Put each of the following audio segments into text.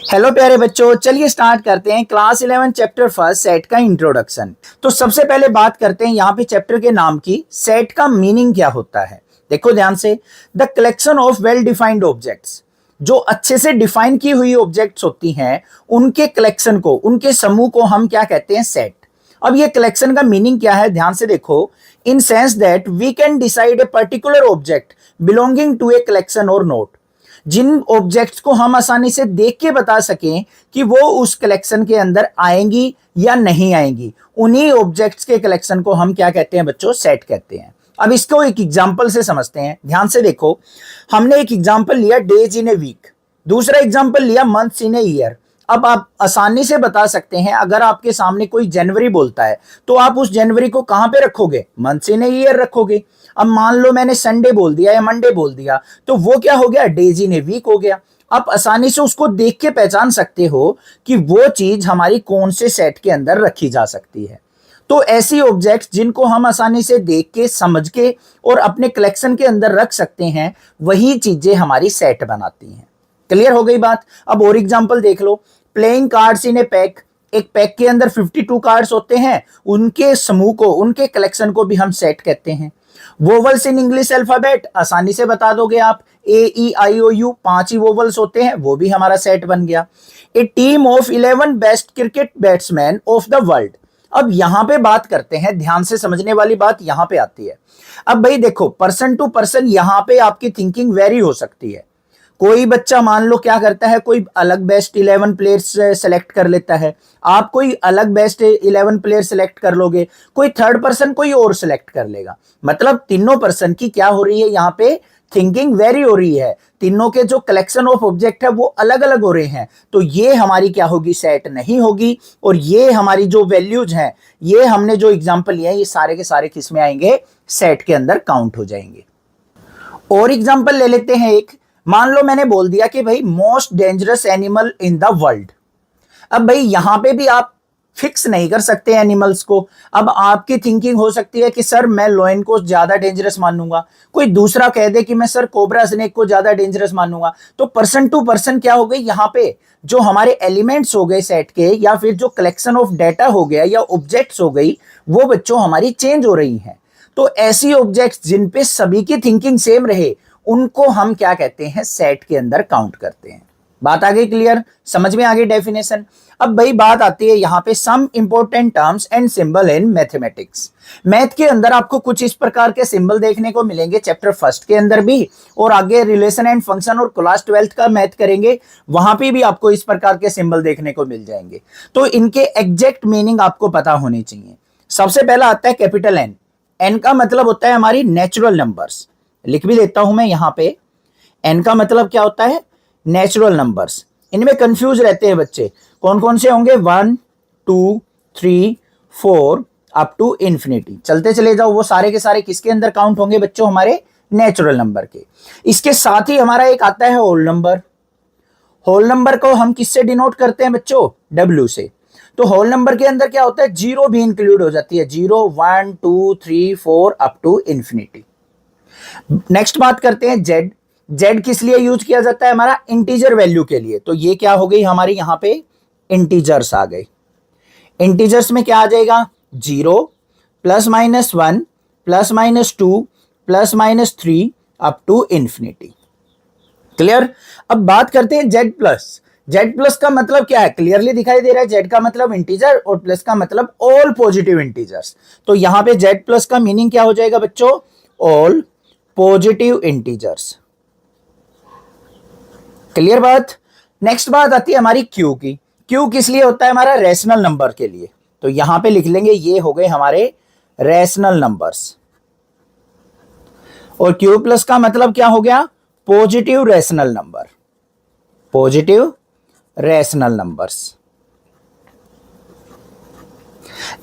Hello प्यारे बच्चों, चलिए स्टार्ट करते हैं क्लास 11 चैप्टर फर्स्ट सेट का इंट्रोडक्शन। तो सबसे पहले बात करते हैं यहाँ पे चैप्टर के नाम की। सेट का मीनिंग क्या होता है? देखो ध्यान से, the collection of well defined objects. जो अच्छे से डिफाइन की हुई ऑब्जेक्ट्स होती हैं उनके कलेक्शन को, उनके समूह को हम क्या कहते हैं? सेट। अब ये कलेक्शन का मीनिंग क्या है? ध्यान से देखो। In sense that we can decide a particular object belonging to a collection और नोट। जिन ऑब्जेक्ट्स को हम आसानी से देख के बता सकें कि वो उस कलेक्शन के अंदर आएंगी या नहीं आएंगी, उन्हीं ऑब्जेक्ट्स के कलेक्शन को हम क्या कहते हैं बच्चों? सेट कहते हैं। अब इसको एक एग्जांपल से समझते हैं। ध्यान से देखो, हमने एक एग्जांपल लिया डेज इन ए वीक, दूसरा एग्जांपल लिया मंथ्स इन ए ईयर। अब आप आसानी से बता सकते हैं, अगर आपके सामने कोई जनवरी बोलता है तो आप उस जनवरी को कहां पे रखोगे? मंथ्स इन ए ईयर रखोगे। अब मान लो मैंने संडे बोल दिया या मंडे बोल दिया, तो वो क्या हो गया? डेज इन ए वीक हो गया। आप आसानी से उसको देख के पहचान सकते हो कि वो चीज हमारी कौन से सेट के अंदर रखी जा सकती है। तो ऐसी ऑब्जेक्ट्स जिनको हम आसानी से देख के, समझ के और अपने कलेक्शन के अंदर रख सकते हैं, वही चीजें हमारी सेट बनाती हैं। क्लियर हो गई बात? अब और एग्जांपल देख लो। Playing cards in a pack. एक पैक के अंदर 52 कार्ड्स होते हैं, उनके समूह को, उनके कलेक्शन को भी हम सेट कहते हैं। वोवल्स इन इंग्लिश अल्फाबेट, आसानी से बता दोगे आप। AEIOU 5 ही वोवल्स होते हैं, वो भी हमारा सेट बन गया। A team of 11 best cricket batsman of the world. अब यहां पे बात करते हैं, ध्यान से समझने वाली बात यहां पे आती है। अब भाई देखो, पर्सन टू पर्सन यहां पे आपकी थिंकिंग वेरी हो सकती है। कोई बच्चा मान लो क्या करता है, कोई अलग बेस्ट 11 प्लेयर्स सेलेक्ट कर लेता है, आप कोई अलग बेस्ट 11 प्लेयर सेलेक्ट कर लोगे, कोई थर्ड पर्सन कोई और सेलेक्ट कर लेगा। मतलब तीनों पर्सन की क्या हो रही है यहाँ पे? थिंकिंग वेरी हो रही है। तीनों के जो कलेक्शन ऑफ ऑब्जेक्ट है वो अलग अलग हो रहे हैं, तो ये हमारी क्या होगी? सेट नहीं होगी। और ये हमारी जो वैल्यूज हैं, ये हमने जो एग्जांपल लिए हैं, ये सारे के सारे किस में आएंगे? सेट के अंदर काउंट हो जाएंगे। और एग्जांपल ले लेते हैं एक। मान लो मैंने बोल दिया कि भाई most dangerous animal in the world. अब भाई यहां पे भी आप फिक्स नहीं कर सकते एनिमल्स को। अब आपकी थिंकिंग हो सकती है कि सर मैं लोयन को ज्यादा डेंजरस मानूंगा, कोई दूसरा कह दे कि मैं सर कोबरा स्नेक को ज्यादा डेंजरस मानूंगा। तो पर्सन टू पर्सन क्या हो गई यहाँ पे? जो हमारे एलिमेंट्स हो गए सेट के, या फिर जो कलेक्शन ऑफ डेटा हो गया या ऑब्जेक्ट्स हो गई, वो बच्चों हमारी चेंज हो रही हैं। तो ऐसी ऑब्जेक्ट्स जिन पे सभी की थिंकिंग सेम रहे, उनको हम क्या कहते हैं? सेट के अंदर काउंट करते हैं। बात आ गई क्लियर? समझ में आ गई डेफिनेशन? अब भाई बात आती है यहाँ पे some important terms and symbol in mathematics. Math के अंदर आपको कुछ इस प्रकार के सिंबल देखने को मिलेंगे, चैप्टर फर्स्ट के अंदर भी, और आगे रिलेशन एंड फंक्शन और क्लास 12th का मैथ करेंगे, वहां पे भी आपको इस प्रकार के सिंबल देखने को मिल जाएंगे। तो इनके एग्जैक्ट मीनिंग आपको पता होनी चाहिए। सबसे पहला आता है कैपिटल एन। एन का मतलब होता है हमारी नेचुरल नंबर्स। लिख भी देता हूं मैं यहाँ पे। एन का मतलब क्या होता है? Natural numbers. इनमें कंफ्यूज रहते हैं बच्चे, कौन कौन से होंगे? 1 2 3 4 अप टू इंफिनिटी। चलते चले जाओ, वो सारे के सारे किसके अंदर काउंट होंगे बच्चों? हमारे नेचुरल नंबर के। इसके साथ ही हमारा एक आता है होल नंबर। होल नंबर को हम किससे डिनोट करते हैं बच्चों? W से। तो होल नंबर के अंदर क्या होता है? जीरो भी इंक्लूड हो जाती है। 0 1 2 3 4 अप टू इंफिनिटी। नेक्स्ट बात करते हैं जेड। जेड किस लिए यूज किया जाता है? हमारा इंटीजर वैल्यू के लिए। तो ये क्या हो गई हमारी? यहां पे इंटीजर्स आ गए। इंटीजर्स में क्या आ जाएगा? 0 +-1 +-2 +-3 अप टू इंफिनिटी। क्लियर? अब बात करते हैं जेड प्लस। जेड प्लस का मतलब क्या है? क्लियरली दिखाई दे रहा है। जेड का मतलब इंटीजर और प्लस का मतलब ऑल पॉजिटिव इंटीजर्स। तो यहां पे जेड प्लस का मीनिंग क्या हो जाएगा बच्चों? All positive integers. क्लियर बात? नेक्स्ट बात आती है हमारी क्यू की। क्यू किस लिए होता है? हमारा रैशनल नंबर के लिए। तो यहां पे लिख लेंगे, ये हो गए हमारे रैशनल नंबर्स। और क्यू प्लस का मतलब क्या हो गया? Positive rational number. Positive rational numbers.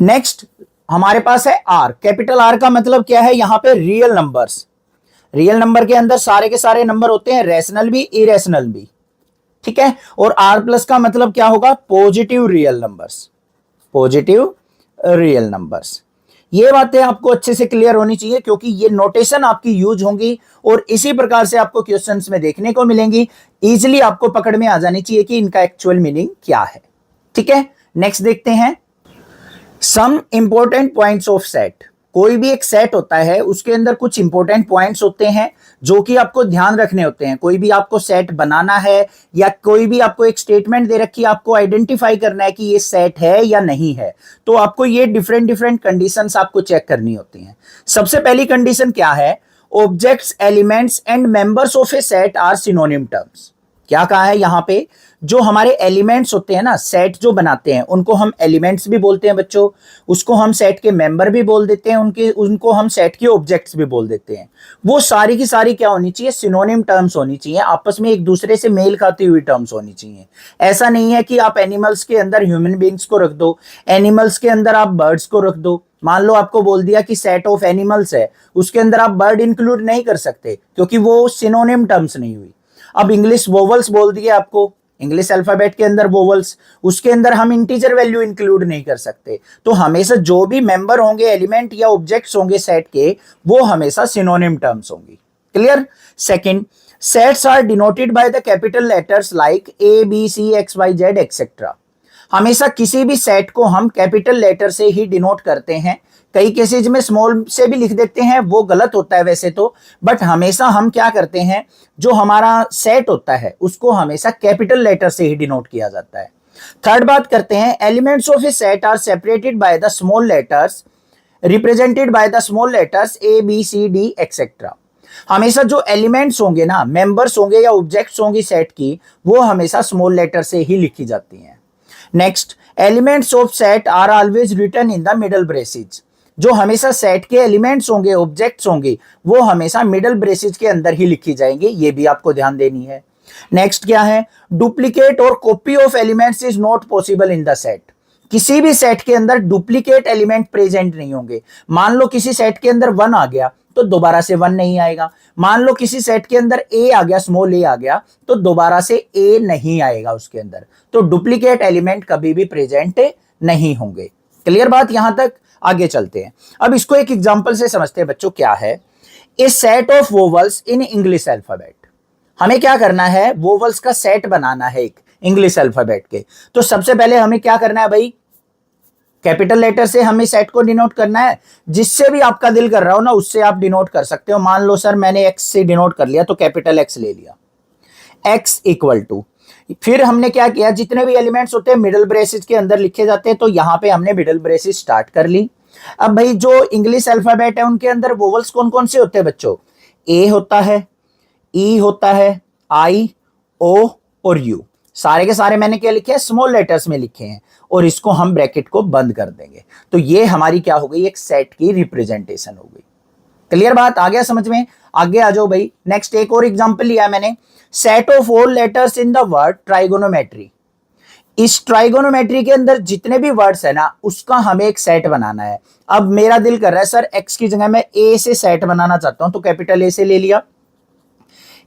Next हमारे पास है आर। कैपिटल आर का मतलब क्या है? यहां पे रियल नंबर्स। रियल नंबर के अंदर सारे के सारे नंबर होते हैं, रैशनल भी इरेशनल भी। ठीक है? और आर प्लस का मतलब क्या होगा? Positive real numbers. Positive real numbers. ये बातें आपको अच्छे से क्लियर होनी चाहिए, क्योंकि ये नोटेशन आपकी यूज होंगी और इसी प्रकार से आपको क्वेश्चंस में देखने को मिलेंगी। इजीली आपको पकड़ में आ जानी चाहिए कि इनका एक्चुअल मीनिंग क्या है। ठीक है, नेक्स्ट देखते हैं some important points of set. कोई भी एक सेट होता है, उसके अंदर कुछ इंपॉर्टेंट पॉइंट्स होते हैं जो कि आपको ध्यान रखने होते हैं। कोई भी आपको सेट बनाना है या कोई भी आपको एक स्टेटमेंट दे रखी है, आपको आइडेंटिफाई करना है कि ये सेट है या नहीं है, तो आपको ये डिफरेंट डिफरेंट कंडीशंस आपको चेक करनी होती हैं। सबसे पहली कंडीशन क्या है? Objects, elements and members of a set are synonym terms. क्या कहा है यहाँ पे? जो हमारे एलिमेंट्स होते हैं ना, सेट जो बनाते हैं, उनको हम एलिमेंट्स भी बोलते हैं बच्चों, उसको हम सेट के मेंबर भी बोल देते हैं, उनको हम सेट के ऑब्जेक्ट्स भी बोल देते हैं। वो सारी की सारी क्या होनी चाहिए? सिनोनिम टर्म्स होनी चाहिए, आपस में एक दूसरे से मेल खाती हुई टर्म्स होनी चाहिए। ऐसा नहीं है कि आप एनिमल्स के अंदर ह्यूमन बींग्स को रख दो, एनिमल्स के अंदर आप बर्ड्स को रख दो। मान लो आपको बोल दिया कि सेट ऑफ एनिमल्स है, उसके अंदर आप बर्ड इंक्लूड नहीं कर सकते, क्योंकि वो सिनोनिम टर्म्स नहीं हुई। अब इंग्लिश वोवल्स बोल दिए आपको, इंग्लिश अल्फाबेट के अंदर वोवल्स, उसके अंदर हम इंटीजर वैल्यू इंक्लूड नहीं कर सकते। तो हमेशा जो भी मेंबर होंगे, एलिमेंट या ऑब्जेक्ट्स होंगे सेट के, वो हमेशा सिनोनिम टर्म्स होंगी। Clear? Second, sets are denoted by the capital letters like A B C X Y Z etcetera. हमेशा किसी भी सेट को हम कैपिटल लेटर से ही डिनोट करते हैं। कई केसेज में स्मॉल से भी लिख देते हैं, वो गलत होता है वैसे तो, बट हमेशा हम क्या करते हैं, जो हमारा सेट होता है उसको हमेशा कैपिटल लेटर से ही डिनोट किया जाता है। थर्ड बात करते हैं, elements of a set are separated by the small letters, represented by the small letters a B C d etcetera. हमेशा जो एलिमेंट्स होंगे ना, मेंबर्स होंगे या ऑब्जेक्ट्स होंगी सेट की, वो हमेशा स्मॉल लेटर से ही लिखी जाती हैं। Next, elements of set are always written in the middle braces. जो हमेशा सेट के एलिमेंट्स होंगे, ऑब्जेक्ट्स होंगे, वो हमेशा मिडल ब्रेसेज के अंदर ही लिखी जाएंगे, ये भी आपको ध्यान देनी है। नेक्स्ट क्या है? डुप्लीकेट और copy of elements is not possible in the set. किसी भी सेट के अंदर डुप्लीकेट एलिमेंट प्रेजेंट नहीं होंगे। मान लो किसी सेट के अंदर 1 आ गया तो दोबारा से 1 नहीं आएगा। मान लो किसी सेट के अंदर ए आ गया, स्मॉल ए आ गया, तो दोबारा से ए नहीं आएगा उसके अंदर। तो डुप्लीकेट एलिमेंट कभी भी प्रेजेंट नहीं होंगे। क्लियर बात यहां तक? आगे चलते हैं। अब इसको एक एग्जांपल से समझते हैं बच्चों। क्या है? A set of vowels in English alphabet. हमें क्या करना है? वोवल्स का सेट बनाना है एक इंग्लिश अल्फाबेट के। तो सबसे पहले हमें क्या करना है भाई? कैपिटल लेटर से हमें सेट को डिनोट करना है। जिससे भी आपका दिल कर रहा हो ना, उससे आप डिनोट कर सकते हो। मान लो सर मैंने एक्स से डिनोट कर लिया, तो कैपिटल एक्स ले लिया, एक्स इक्वल टू, फिर हमने क्या किया, जितने भी एलिमेंट्स होते हैं मिडिल ब्रेसेस के अंदर लिखे जाते हैं, तो यहां पे हमने मिडिल ब्रेसेस स्टार्ट कर ली। अब भाई जो इंग्लिश अल्फाबेट है उनके अंदर वोवल्स कौन कौन से होते हैं बच्चों? ए होता है, ई होता है, आई, ओ और यू। सारे के सारे मैंने क्या लिखे हैं? स्मॉल लेटर्स में लिखे हैं, और इसको हम ब्रैकेट को बंद कर देंगे। तो ये हमारी क्या हो गई? एक सेट की रिप्रेजेंटेशन हो गई। क्लियर बात? आ गया समझ में? आगे आ जाओ भाई। नेक्स्ट एक और एग्जांपल लिया मैंने, set of all letters in the word trigonometry. इस ट्राइगोनोमेट्री के अंदर जितने भी वर्ड्स है ना, उसका हमें एक सेट बनाना है। अब मेरा दिल कर रहा है सर एक्स की जगह मैं ए से सेट बनाना चाहता हूं, तो कैपिटल ए से ले लिया।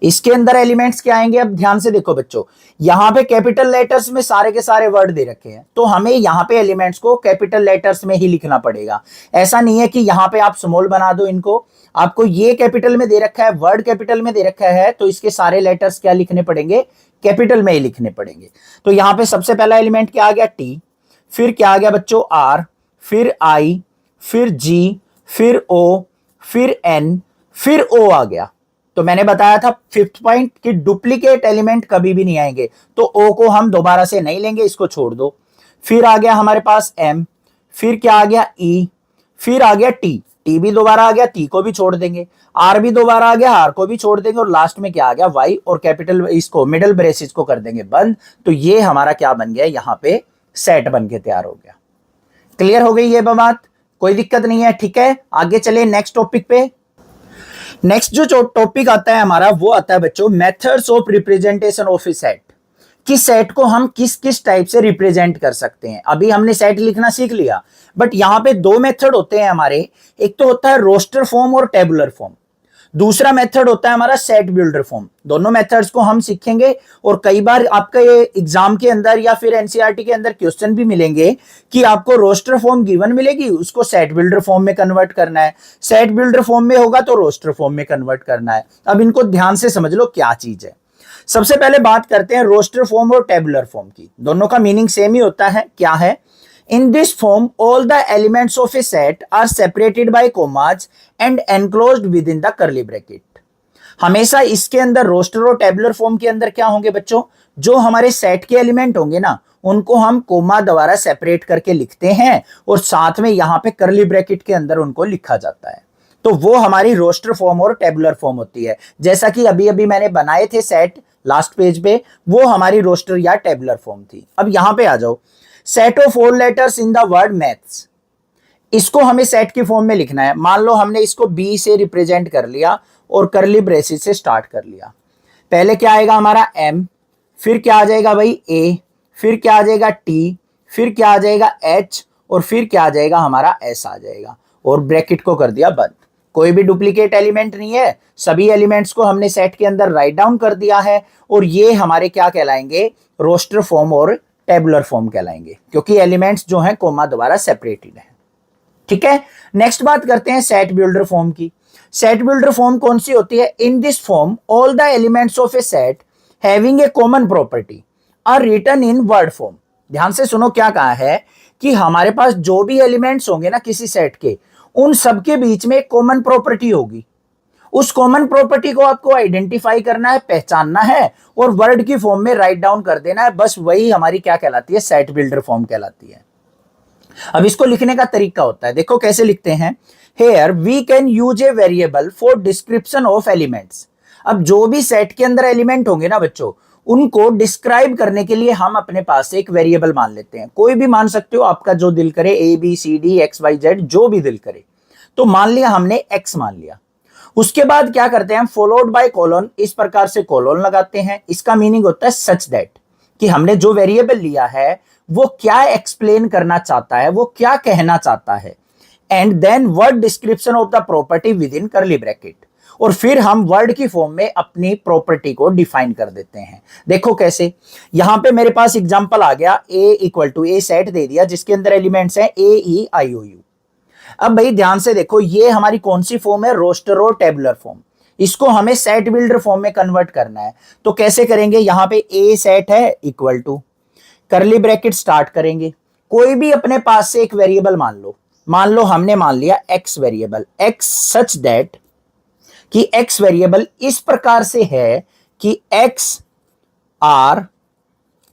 इसके अंदर एलिमेंट्स क्या आएंगे? अब ध्यान से देखो बच्चों, यहां पे कैपिटल लेटर्स में सारे के सारे वर्ड दे रखे हैं, तो हमें यहां पे एलिमेंट्स को कैपिटल लेटर्स में ही लिखना पड़ेगा। ऐसा नहीं है कि यहां पे आप स्मॉल बना दो इनको। आपको ये कैपिटल में दे रखा है, वर्ड कैपिटल में दे रखा है, तो इसके सारे लेटर्स क्या लिखने पड़ेंगे? कैपिटल में ही लिखने पड़ेंगे। तो यहां पे सबसे पहला एलिमेंट क्या आ गया? टी, फिर क्या आ गया बच्चों? आर, फिर आई, फिर जी, फिर ओ, फिर एन, फिर ओ आ गया। तो मैंने बताया था फिफ्थ पॉइंट कि डुप्लीकेट एलिमेंट कभी भी नहीं आएंगे, तो ओ को हम दोबारा से नहीं लेंगे, इसको छोड़ दो। फिर आ गया हमारे पास एम, फिर क्या आ गया? ई, फिर आ गया टी, टी भी दोबारा आ गया, टी को भी छोड़ देंगे। आर भी दोबारा आ गया, आर को भी छोड़ देंगे, और लास्ट में क्या आ गया? वाई, और कैपिटल इसको मिडिल ब्रेसेस को कर देंगे बंद। तो ये हमारा क्या बन गया? यहाँ पे सेट बन के तैयार हो गया। क्लियर हो गई ये बात? कोई दिक्कत नहीं है? ठीक है, आगे चले नेक्स्ट टॉपिक पे। नेक्स्ट जो टॉपिक आता है हमारा, वो आता है बच्चों methods of representation of a set. कि सेट को हम किस किस टाइप से रिप्रेजेंट कर सकते हैं। अभी हमने सेट लिखना सीख लिया, बट यहां पे 2 मेथड होते हैं हमारे। एक तो होता है रोस्टर फॉर्म और टेबुलर फॉर्म। दूसरा मेथड होता है हमारा सेट बिल्डर फॉर्म। दोनों मेथड्स को हम सीखेंगे और कई बार आपका ये एग्जाम के अंदर या फिर एनसीईआरटी के अंदर क्वेश्चन भी मिलेंगे कि आपको रोस्टर फॉर्म गिवन मिलेगी, उसको सेट बिल्डर फॉर्म में कन्वर्ट करना है, सेट बिल्डर फॉर्म में होगा तो रोस्टर फॉर्म में कन्वर्ट करना है। अब इनको ध्यान से समझ लो क्या चीज है। सबसे पहले बात करते हैं रोस्टर फॉर्म और टेबुलर फॉर्म की। दोनों का मीनिंग सेम ही होता है। क्या है? In this form, all the elements of a set are separated by commas and enclosed within the curly bracket. हमेशा इसके अंदर रोस्टर और टेबुलर फॉर्म के अंदर क्या होंगे बच्चों? जो हमारे सेट के एलिमेंट होंगे ना, उनको हम कोमा द्वारा सेपरेट करके लिखते हैं और साथ में यहां पे करली ब्रैकेट के अंदर उनको लिखा जाता है। तो वो हमारी रोस्टर फॉर्म और टेबुलर फॉर्म होती है। जैसा कि अभी अभी मैंने बनाए थे सेट लास्ट पेज पे, वो हमारी रोस्टर या टेबुलर फॉर्म थी। अब यहां पे आ जाओ, set of all letters in the word maths, इसको हमें सेट की फॉर्म में लिखना है। मान लो हमने इसको बी से रिप्रेजेंट कर लिया और करली ब्रेसिस से स्टार्ट कर लिया। पहले क्या आएगा हमारा एम, फिर क्या आ जाएगा भाई ए, फिर क्या आ जाएगा टी, फिर क्या आ जाएगा एच और फिर क्या आ जाएगा हमारा एस आ जाएगा और ब्रैकेट को कर दिया बंद। कोई भी डुप्लीकेट एलिमेंट नहीं है, सभी एलिमेंट्स को हमने सेट के अंदर राइट डाउन कर दिया है और ये हमारे क्या कहलाएंगे? रोस्टर फॉर्म और टेबुलर फॉर्म कहलाएंगे, क्योंकि एलिमेंट्स जो हैं कोमा द्वारा सेपरेटेड है। ठीक है, नेक्स्ट बात करते हैं सेट बिल्डर फॉर्म की। सेट बिल्डर फॉर्म कौन सी होती है? In this form all the elements of a set having a common property are written in word form. ध्यान से सुनो क्या कहा है कि हमारे पास जो भी एलिमेंट्स होंगे ना किसी सेट के, उन सबके बीच में एक कॉमन प्रॉपर्टी होगी। उस कॉमन प्रॉपर्टी को आपको आइडेंटिफाई करना है, पहचानना है और वर्ड की फॉर्म में राइट डाउन कर देना है। बस वही हमारी क्या कहलाती है? सेट बिल्डर फॉर्म कहलाती है। अब इसको लिखने का तरीका होता है, देखो कैसे लिखते हैं। Here we can use a variable for description of elements. अब जो भी सेट के अंदर एलिमेंट होंगे ना बच्चों, उनको डिस्क्राइब करने के लिए हम अपने पास से एक वेरिएबल मान लेते हैं। कोई भी मान सकते हो, आपका जो दिल करे, a B C d x Y z जो भी दिल करे। तो मान लिया हमने एक्स मान लिया। उसके बाद क्या करते हैं? फॉलोड बाय कॉलन, इस प्रकार से कॉलन लगाते हैं। इसका मीनिंग होता है सच दैट, कि हमने जो वेरिएबल लिया है वो क्या एक्सप्लेन करना चाहता है, वो क्या कहना चाहता है। And then word description of the property within curly bracket, और फिर हम वर्ड की फॉर्म में अपनी प्रॉपर्टी को डिफाइन कर देते हैं। देखो कैसे, यहां पे मेरे पास एग्जांपल आ गया, ए इक्वल टू ए सेट दे दिया जिसके अंदर एलिमेंट्स हैं ए ई आई ओ यू। अब भाई ध्यान से देखो, ये हमारी कौन सी फॉर्म है? रोस्टर और टेबुलर फॉर्म। इसको हमें सेट बिल्डर फॉर्म में कन्वर्ट करना है। तो कैसे करेंगे? यहां पे ए सेट है equal to curly bracket start करेंगे। कोई भी अपने पास से एक वेरिएबल मान लो हमने मान लिया x variable, x such that कि एक्स वेरिएबल इस प्रकार से है कि एक्स आर,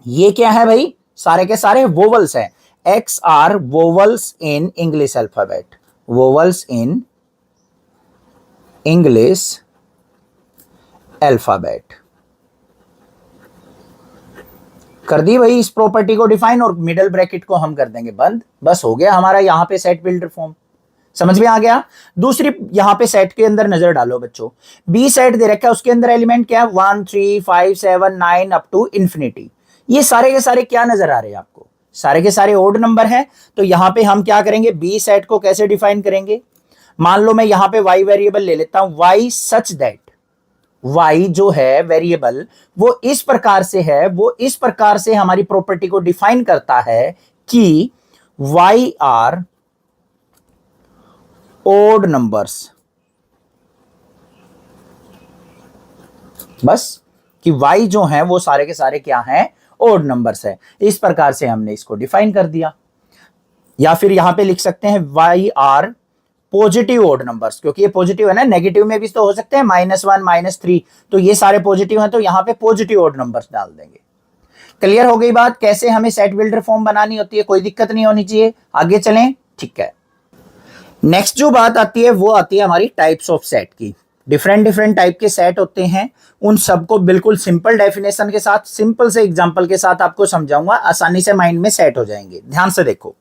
ये क्या है भाई? सारे के सारे वोवल्स हैं। X are vowels in English alphabet. Vowels in English alphabet. कर दी भाई इस प्रॉपर्टी को डिफाइन और मिडल ब्रैकेट को हम कर देंगे बंद। बस हो गया हमारा यहां पे सेट बिल्डर फॉर्म। समझ में आ गया? दूसरी यहां पे सेट के अंदर नजर डालो बच्चों। बी सेट दे रखा है, उसके अंदर एलिमेंट क्या है? 1 3 5 7 9 अप टू इंफिनिटी। ये सारे के सारे क्या नजर आ रहे हैं आपको? सारे के सारे ओड नंबर हैं। तो यहां पे हम क्या करेंगे? बी सेट को कैसे डिफाइन करेंगे? मान लो मैं यहां पे y वेरिएबल ले लेता हूं, y सच दैट, y जो है वेरिएबल वो इस प्रकार से है, वो इस प्रकार से हमारी प्रॉपर्टी को डिफाइन करता है कि y आर ओड नंबर्स। बस कि y जो है वो सारे के सारे क्या हैं? ओड नंबर्स है। इस प्रकार से हमने इसको डिफाइन कर दिया। या फिर यहां पे लिख सकते हैं y are positive odd numbers, क्योंकि ये पॉजिटिव है ना, नेगेटिव में भी तो हो सकते हैं -1 -3, तो ये सारे पॉजिटिव हैं तो यहां पे पॉजिटिव ओड नंबर्स डाल देंगे। क्लियर हो गई बात कैसे हमें सेट बिल्डर फॉर्म बनानी होती है? कोई दिक्कत नहीं होनी चाहिए। आगे चलें, ठीक है। नेक्स्ट जो बात आती है वो आती है हमारी टाइप्स ऑफ सेट की। डिफरेंट टाइप के सेट होते हैं, उन सबको बिल्कुल सिंपल डेफिनेशन के साथ, सिंपल से एग्जांपल के साथ आपको समझाऊंगा, आसानी से माइंड में सेट हो जाएंगे। ध्यान से देखो,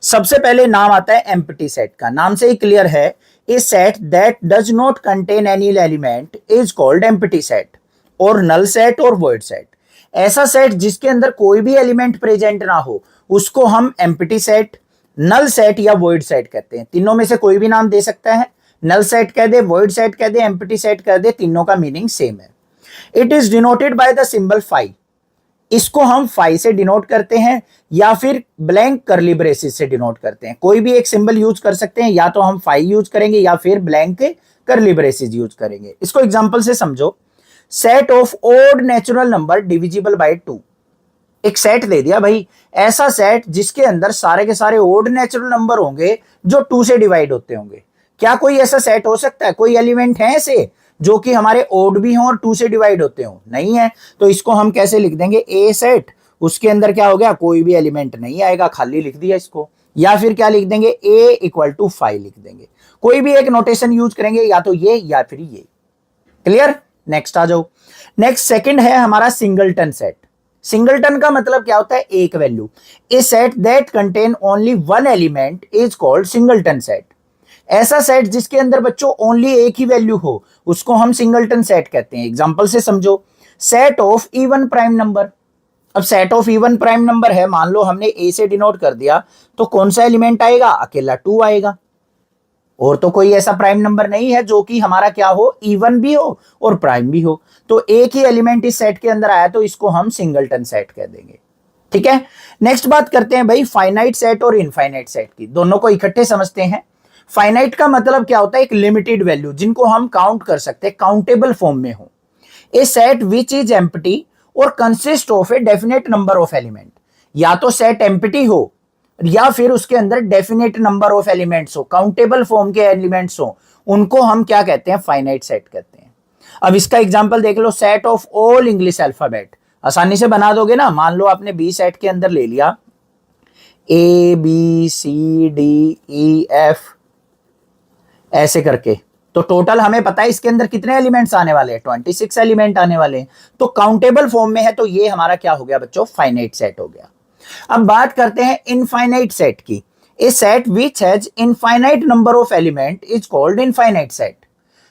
सबसे पहले नाम आता है एम्प्टी सेट का। नाम से ही क्लियर है, a set that does not contain any element is called empty set, और नल सेट और वॉइड सेट। ऐसा सेट जिसके अंदर कोई भी एलिमेंट प्रेजेंट ना हो उसको हम एम्प्टी सेट, नल सेट या वॉइड सेट कहते हैं। तीनों में से कोई भी नाम दे सकता है, नल सेट कह दे, वॉइड सेट कह दे, एम्प्टी सेट कह दे, तीनों का मीनिंग सेम है। It is denoted by the symbol phi, इसको हम फाई से डिनोट करते हैं या फिर ब्लैंक करली ब्रेसेस से डिनोट करते हैं। कोई भी एक सिंबल यूज कर सकते हैं, या तो हम फाई यूज करेंगे या फिर ब्लैंक करली ब्रेसेस यूज करेंगे। इसको एग्जांपल से समझो, set of odd natural number divisible by 2। एक सेट दे दिया भाई, ऐसा सेट जिसके अंदर सारे के सारे ओड नेचुरल नंबर होंगे जो 2 से डिवाइड होते होंगे। क्या कोई ऐसा सेट हो सकता है? कोई एलिमेंट है ऐसे जो कि हमारे ओड भी हों और 2 से डिवाइड होते हो? नहीं है। तो इसको हम कैसे लिख देंगे? ए सेट, उसके अंदर क्या हो गया? कोई भी एलिमेंट नहीं आएगा, खाली लिख दिया इसको। या फिर क्या लिख देंगे? ए इक्वल टू 5 लिख देंगे। कोई भी एक नोटेशन यूज करेंगे, या तो ये या फिर ये। क्लियर? नेक्स्ट आ जाओ। नेक्स्ट सेकंड है हमारा सिंगलटन सेट। सिंगलटन का मतलब क्या होता है? एक value. A set that contain only one element is called singleton set. ऐसा सेट जिसके अंदर बच्चों ओनली एक ही वैल्यू हो, उसको हम सिंगलटन सेट कहते हैं। एग्जांपल से समझो, set of even prime number. अब set of even prime number है, मान लो हमने ए से डिनोट कर दिया, तो कौन सा एलिमेंट आएगा? अकेला 2 आएगा। और तो कोई ऐसा प्राइम नंबर नहीं है जो कि हमारा क्या हो? इवन भी हो और प्राइम भी हो। तो एक ही एलिमेंट इस सेट के अंदर आया, तो इसको हम सिंगलटन सेट कह देंगे। ठीक है। नेक्स्ट बात करते हैं भाई फाइनाइट सेट और इनफाइनाइट सेट की। दोनों को इकट्ठे समझते हैं। फाइनाइट का मतलब क्या होता है? एक लिमिटेड वैल्यू, जिनको हम काउंट कर सकते हैं, काउंटेबल फॉर्म में हो। ए सेट विच इज एम्प्टी और consist of a definite number of element. या तो सेट एम्प्टी हो या फिर उसके अंदर डेफिनेट नंबर ऑफ एलिमेंट्स हो, काउंटेबल फॉर्म के एलिमेंट्स हो, उनको हम क्या कहते हैं? फाइनाइट सेट कहते हैं। अब इसका एग्जांपल देख लो, set of all English alphabet. आसानी से बना दोगे ना। मान लो आपने बी सेट के अंदर ले लिया A B C D E F ऐसे करके, तो टोटल हमें पता है इसके अंदर कितने एलिमेंट्स आने वाले हैं? 26 एलिमेंट आने वाले हैं। तो काउंटेबल फॉर्म में है, तो ये हमारा क्या हो गया बच्चों? फाइनाइट सेट हो गया। अब बात करते हैं इनफाइनाइट सेट की। A set which has infinite number of element is called infinite set.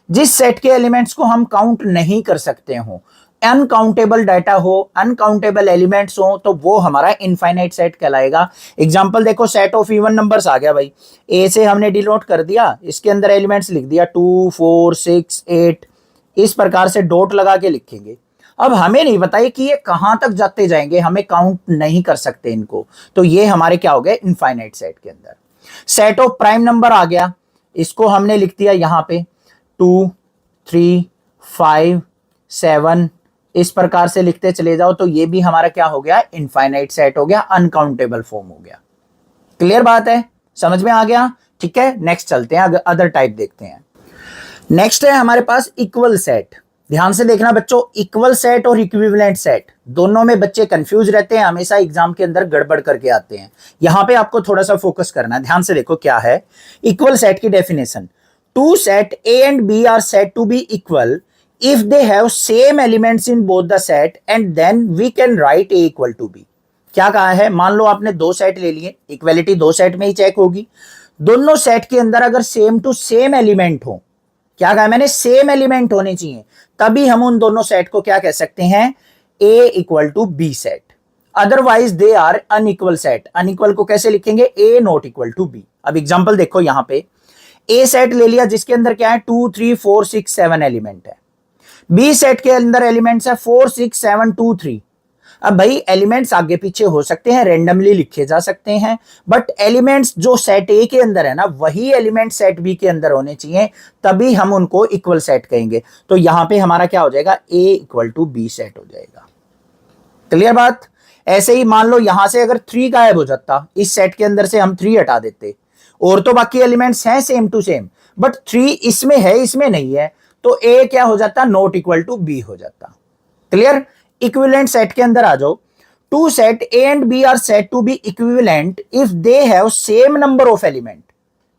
जिस सेट के एलिमेंट्स को हम काउंट नहीं कर सकते हो, अनकाउंटेबल डाटा हो, अनकाउंटेबल एलिमेंट्स हो, तो वो हमारा इनफाइनाइट सेट कहलाएगा। एग्जांपल देखो, सेट ऑफ इवन नंबर्स आ गया भाई। ए से हमने डिनोट कर दिया, इसके अंदर एलिमेंट्स लिख दिया 2 4 6 8, इस प्रकार से डॉट लगा के लिखेंगे। अब हमें नहीं बताइए कि ये कहां तक जाते जाएंगे, हमें काउंट नहीं कर सकते इनको, तो ये हमारे क्या हो गए? इनफाइनाइट सेट के अंदर। सेट ऑफ प्राइम नंबर आ गया, इसको हमने लिख दिया यहां पे 2 3 5 7, इस प्रकार से लिखते चले जाओ, तो ये भी हमारा क्या हो गया? इनफाइनाइट सेट हो गया, अनकाउंटेबल फॉर्म हो गया। क्लियर बात है? समझ में आ गया? ठीक है। नेक्स्ट चलते हैं, अदर टाइप देखते हैं। नेक्स्ट है हमारे पास इक्वल सेट। ध्यान से देखना बच्चों, इक्वल सेट और इक्विवेलेंट सेट दोनों में बच्चे कंफ्यूज रहते हैं, हमेशा एग्जाम के अंदर गड़बड़ करके आते हैं। यहां पे आपको थोड़ा सा फोकस करना है। ध्यान से देखो क्या है इक्वल सेट की definition. Two set A and B are said to be equal if they have same elements in both the set and then we can write a equal to b। क्या कहा है? मान लो आपने 2 set ले लिए, equality 2 set में ही check होगी। दोनों सेट के अंदर अगर सेम टू सेम एलिमेंट हो, क्या कहा मैंने? सेम एलिमेंट होने चाहिए, तभी हम उन दोनों सेट को क्या कह सकते हैं? a equal to B set. Otherwise they are unequal set. Unequal को कैसे लिखेंगे? a not equal to b। अब एग्जांपल देखो, यहां पे a सेट ले लिया जिसके अंदर क्या है? 2 3 4 6 7 एलिमेंट है। बी सेट के अंदर एलिमेंट्स है 4 6 7 2 3। अब भाई एलिमेंट्स आगे पीछे हो सकते हैं, रेंडमली लिखे जा सकते हैं, बट एलिमेंट्स जो सेट ए के अंदर है ना, वही एलिमेंट सेट बी के अंदर होने चाहिए, तभी हम उनको इक्वल सेट कहेंगे। तो यहां पे हमारा क्या हो जाएगा? ए इक्वल टू बी सेट हो जाएगा। क्लियर बात? ऐसे ही मान लो यहां से अगर 3 गायब हो जाता, इस सेट के अंदर से हम 3 हटा देते, और तो बाकी एलिमेंट्स हैं सेम टू सेम, बट 3 इसमें है इसमें नहीं है, तो ए क्या हो जाता? नॉट इक्वल टू बी हो जाता। क्लियर? इक्विवेलेंट सेट के अंदर आ जाओ। Two set A and B are said to be equivalent if they have same number of element.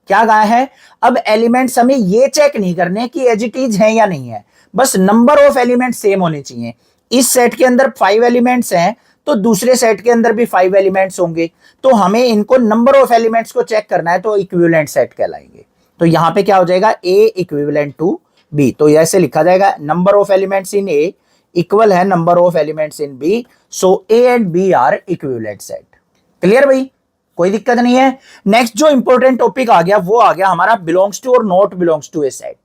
क्या कहा है? अब एलिमेंट्स हमें ये चेक नहीं करने कि एज इट इज है या नहीं है, बस नंबर ऑफ एलिमेंट सेम होने चाहिए। इस सेट के अंदर 5 एलिमेंट्स हैं, तो दूसरे सेट के अंदर भी 5 एलिमेंट्स होंगे, तो हमें इनको नंबर ऑफ एलिमेंट्स को चेक करना है, तो इक्विवेलेंट सेट कहलाएंगे। तो यहां पे क्या हो जाएगा? A equivalent to B. तो ऐसे लिखा जाएगा, number of elements in A equal है number of elements in B, so A and B are equivalent set. Clear भाई? कोई दिक्कत नहीं है। नेक्स्ट जो इंपॉर्टेंट टॉपिक आ गया वो आ गया हमारा बिलोंग्स टू और not belongs to a set.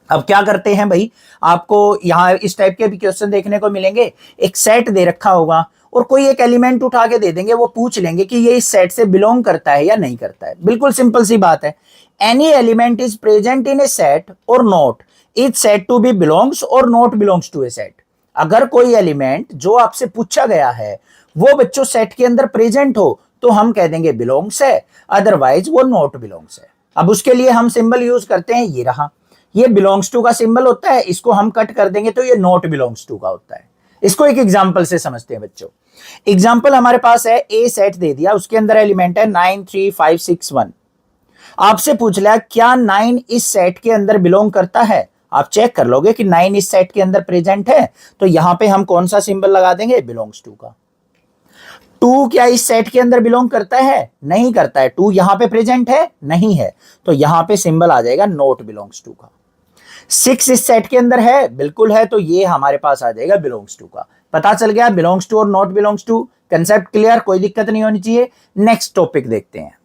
अब क्या करते हैं भाई, आपको यहां इस टाइप के भी क्वेश्चन देखने को मिलेंगे। एक सेट दे रखा होगा और कोई एक एलिमेंट उठा के दे देंगे, वो पूछ लेंगे कि ये इस सेट से बिलोंग करता है या नहीं करता है। बिल्कुल सिंपल सी बात है, any element is present in a set और not is said to be belongs और not belongs to a set. अगर कोई एलिमेंट जो आपसे पूछा गया है वो बच्चों सेट के अंदर प्रेजेंट हो तो हम कह देंगे बिलोंग्स है, अदरवाइज वो नॉट बिलोंग्स है। अब उसके लिए हम सिंबल यूज करते हैं, ये रहा, ये बिलोंग्स टू का सिंबल होता है, इसको हम कट कर देंगे तो ये नॉट बिलोंग्स टू का होता है। इसको एक एग्जांपल से समझते हैं बच्चों। एग्जांपल हमारे पास है, ए सेट दे दिया, उसके अंदर एलिमेंट है 9 3 5 6 1। आपसे पूछ लिया क्या 9 इस सेट के अंदर बिलोंग करता है। आप चेक कर लोगे कि 9 इस सेट के अंदर प्रेजेंट है, तो यहां पे हम कौन सा सिंबल लगा देंगे, बिलोंग्स टू का। 2 क्या इस सेट के अंदर बिलोंग करता है, नहीं करता है, 2 यहां पे प्रेजेंट है, नहीं है, तो यहां पे सिंबल आ जाएगा नॉट बिलोंग्स टू का। 6 इस सेट के अंदर है, बिल्कुल है, तो ये हमारे पास आ जाएगा बिलोंग्स टू का। पता चल गया बिलोंग्स टू और not belongs to, concept clear, कोई दिक्कत नहीं होनी चाहिए। नेक्स्ट टॉपिक देखते हैं।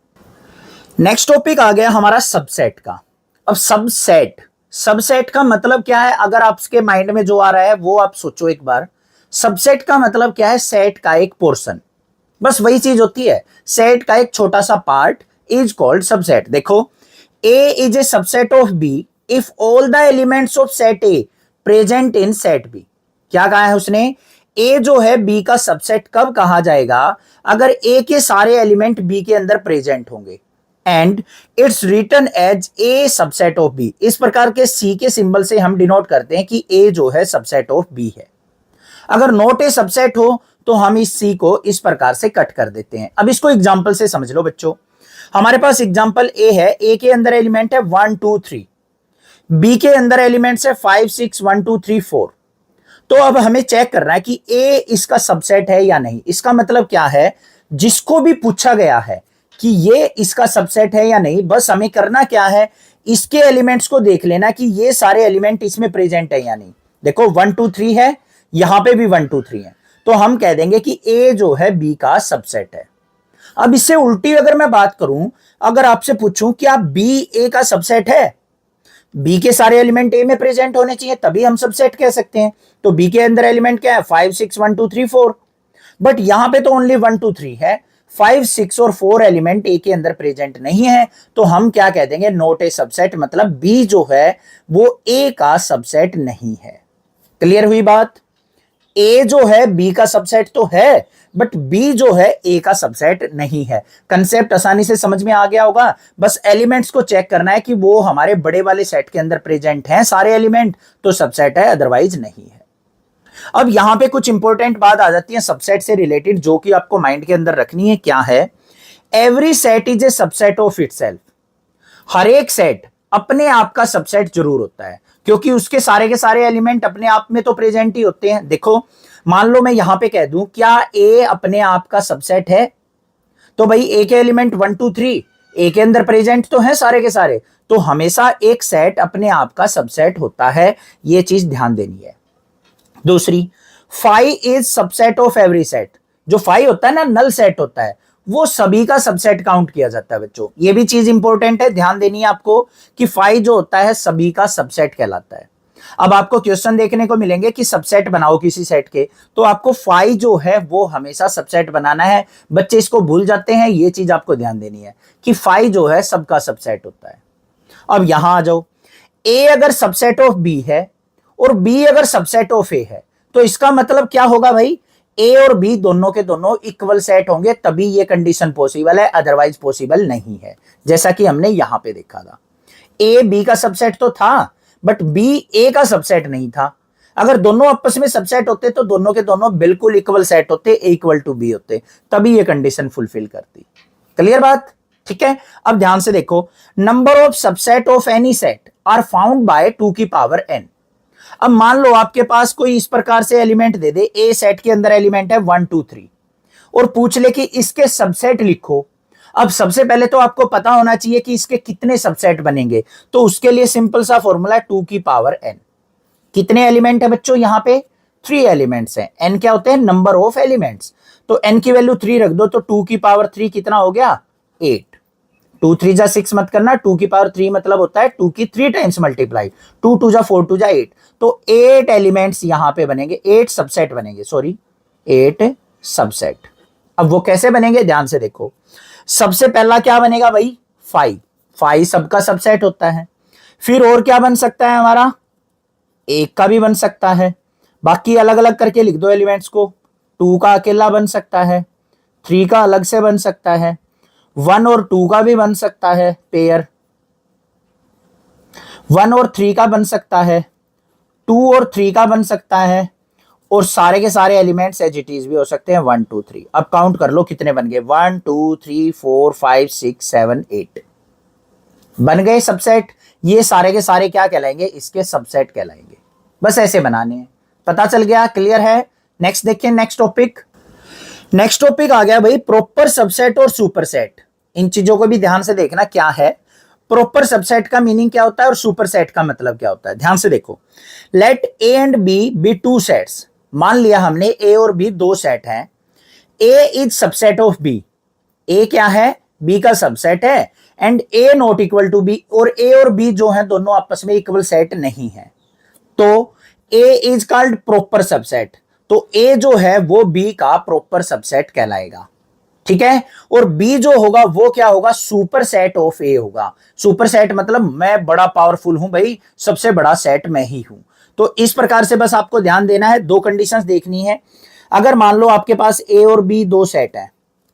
नेक्स्ट टॉपिक आ गया हमारा सबसेट का। अब सबसेट, सबसेट का मतलब क्या है, अगर आपके माइंड में जो आ रहा है वो आप सोचो एक बार। सबसेट का मतलब क्या है, सेट का एक पोर्शन, बस वही चीज होती है, सेट का एक छोटा सा पार्ट इज कॉल्ड सबसेट। देखो, A is a subset of B if all the elements of set A present in set B. क्या कहा है उसने, ए जो है बी का सबसेट कब कहा जाएगा, अगर ए के सारे एलिमेंट बी के अंदर प्रेजेंट होंगे। And it's written as a subset of B. इस प्रकार के सी के सिंबल से हम डिनोट करते हैं कि ए जो है सबसेट ऑफ बी है। अगर नॉट ए सबसेट हो तो हम इस सी को इस प्रकार से कट कर देते हैं। अब इसको एग्जांपल से समझ लो बच्चों। हमारे पास एग्जांपल ए है, ए के अंदर एलिमेंट है 1 2 3, बी के अंदर एलिमेंट्स है 5 6 1 2 3 4। तो अब हमें चेक करना है कि ए इसका सबसेट है या नहीं। इसका मतलब क्या है, जिसको भी पूछा गया है कि ये इसका सबसेट है या नहीं, बस हमें करना क्या है, इसके एलिमेंट्स को देख लेना कि ये सारे एलिमेंट इसमें प्रेजेंट है या नहीं। देखो 1 2 3 है, यहां पे भी 1 2 3 है, तो हम कह देंगे कि ए जो है बी का सबसेट है। अब इससे उल्टी अगर मैं बात करूं, अगर आपसे पूछूं क्या बी ए का सबसेट है, बी के सारे एलिमेंट ए में प्रेजेंट होने चाहिए तभी हम सबसेट कह सकते हैं। तो बी के अंदर एलिमेंट क्या है, 5 6 1 2 3 4, बट यहां पे तो ओनली 1 2 3 है, 5 6 और 4 एलिमेंट ए के अंदर प्रेजेंट नहीं है, तो हम क्या कह देंगे, नॉट ए सबसेट, मतलब बी जो है वो ए का सबसेट नहीं है। क्लियर हुई बात, ए जो है बी का सबसेट तो है, बट बी जो है ए का सबसेट नहीं है। कंसेप्ट आसानी से समझ में आ गया होगा। बस एलिमेंट्स को चेक करना है कि वो हमारे बड़े वाले सेट के अंदर प्रेजेंट हैं सारे एलिमेंट, तो सबसेट है, अदरवाइज नहीं है। अब यहां पे कुछ इंपॉर्टेंट बात आ जाती है सबसेट से रिलेटेड, जो कि आपको माइंड के अंदर रखनी है। क्या है, every set is a subset of itself. हर एक सेट अपने आप का सबसेट जरूर होता है, क्योंकि उसके सारे के सारे एलिमेंट अपने आप में तो प्रेजेंट ही होते हैं। देखो, मान लो मैं यहां पे कह दूं क्या ए अपने आप का सबसेट है, तो भाई ए के एलिमेंट 1 2 3 ए के अंदर प्रेजेंट तो है सारे के सारे, तो हमेशा एक सेट अपने आप का सबसेट होता है, ये चीज ध्यान देनी है। दूसरी, phi is subset of every set. जो फाई होता है ना, नल सेट होता है, वो सभी का सबसेट काउंट किया जाता है बच्चों। ये भी चीज इंपॉर्टेंट है, ध्यान देनी है आपको कि फाई जो होता है सभी का सबसेट कहलाता है। अब आपको क्वेश्चन देखने को मिलेंगे कि सबसेट बनाओ किसी सेट के, तो आपको फाई जो है वो हमेशा सबसेट बनाना है। बच्चे इसको भूल जाते हैं, ये चीज आपको ध्यान देनी है कि फाई जो है सबका सबसेट होता है। अब यहां आ जाओ, ए अगर सबसेट ऑफ बी है और बी अगर सबसेट ऑफ ए है, तो इसका मतलब क्या होगा भाई, ए और बी दोनों के दोनों इक्वल सेट होंगे, तभी ये कंडीशन पॉसिबल है, अदरवाइज पॉसिबल नहीं है। जैसा कि हमने यहां पे देखा था, ए बी का सबसेट तो था, बट बी ए का सबसेट नहीं था। अगर दोनों आपस में सबसेट होते तो दोनों के दोनों बिल्कुल इक्वल सेट होते, ए इक्वल टू बी होते, तभी ये कंडीशन फुलफिल करती। क्लियर बात, ठीक है। अब ध्यान से देखो, number of subset of any set are found by 2 की पावर n। अब मान लो आपके पास कोई इस प्रकार से एलिमेंट दे दे, ए सेट के अंदर एलिमेंट है 1 2 3, और पूछ ले कि इसके सबसेट लिखो। अब सबसे पहले तो आपको पता होना चाहिए कि इसके कितने सबसेट बनेंगे, तो उसके लिए सिंपल सा फॉर्मूला 2 की पावर n। कितने एलिमेंट है बच्चों, यहां पे 3 एलिमेंट्स हैं। n क्या होते हैं, नंबर ऑफ एलिमेंट्स। तो n की वैल्यू 3 रख दो, तो 2 की पावर 3 कितना हो गया 8। 2 3 जा 6 मत करना, 2 की पावर 3 मतलब होता है 2 की 3 टाइम्स मल्टीप्लाई, 2 2 जा 4 2 जा 8। तो 8 एलिमेंट्स यहां पे बनेंगे, 8 सबसेट बनेंगे, सॉरी 8 सबसेट। अब वो कैसे बनेंगे ध्यान से देखो। सबसे पहला क्या बनेगा भाई 5, 5 सबका सबसेट होता है। फिर और क्या बन सकता है हमारा, एक का भी बन सकता है, बाकी अलग अलग करके लिख दो एलिमेंट्स को। 2 का अकेला बन सकता है, 3 का अलग से बन सकता है, 1 और 2 का भी बन सकता है पेयर, 1 और 3 का बन सकता है, 2 और 3 का बन सकता है, और सारे के सारे एलिमेंट्स एज इट इज भी हो सकते हैं 1 2 3। अब काउंट कर लो कितने बन गए, 1 2 3 4 5 6 7 8 बन गए सबसेट। ये सारे के सारे क्या कहलाएंगे, इसके सबसेट कहलाएंगे। बस ऐसे बनाने हैं, पता चल गया, क्लियर है। नेक्स्ट देखिए, नेक्स्ट टॉपिक आ गया भाई प्रॉपर सबसेट और सुपरसेट। इन चीजों को भी ध्यान से देखना क्या है, प्रॉपर सबसेट का मीनिंग क्या होता है और सुपरसेट का मतलब क्या होता है। ध्यान से देखो, let A and B be two sets. मान लिया हमने ए और बी दो सेट हैं, A is subset of B, A क्या है बी का सबसेट है, and A not equal to B, और ए और बी जो है दोनों आपस में इक्वल सेट नहीं है, तो ए इज कॉल्ड प्रॉपर सबसेट। तो ए जो है वो बी का प्रॉपर सबसेट कहलाएगा, ठीक है। और बी जो होगा वो क्या होगा, सुपर सेट ऑफ ए होगा। सुपर सेट मतलब मैं बड़ा पावरफुल हूं भाई, सबसे बड़ा सेट मैं ही हूं। तो इस प्रकार से बस आपको ध्यान देना है, दो कंडीशंस देखनी है। अगर मान लो आपके पास ए और बी दो सेट है,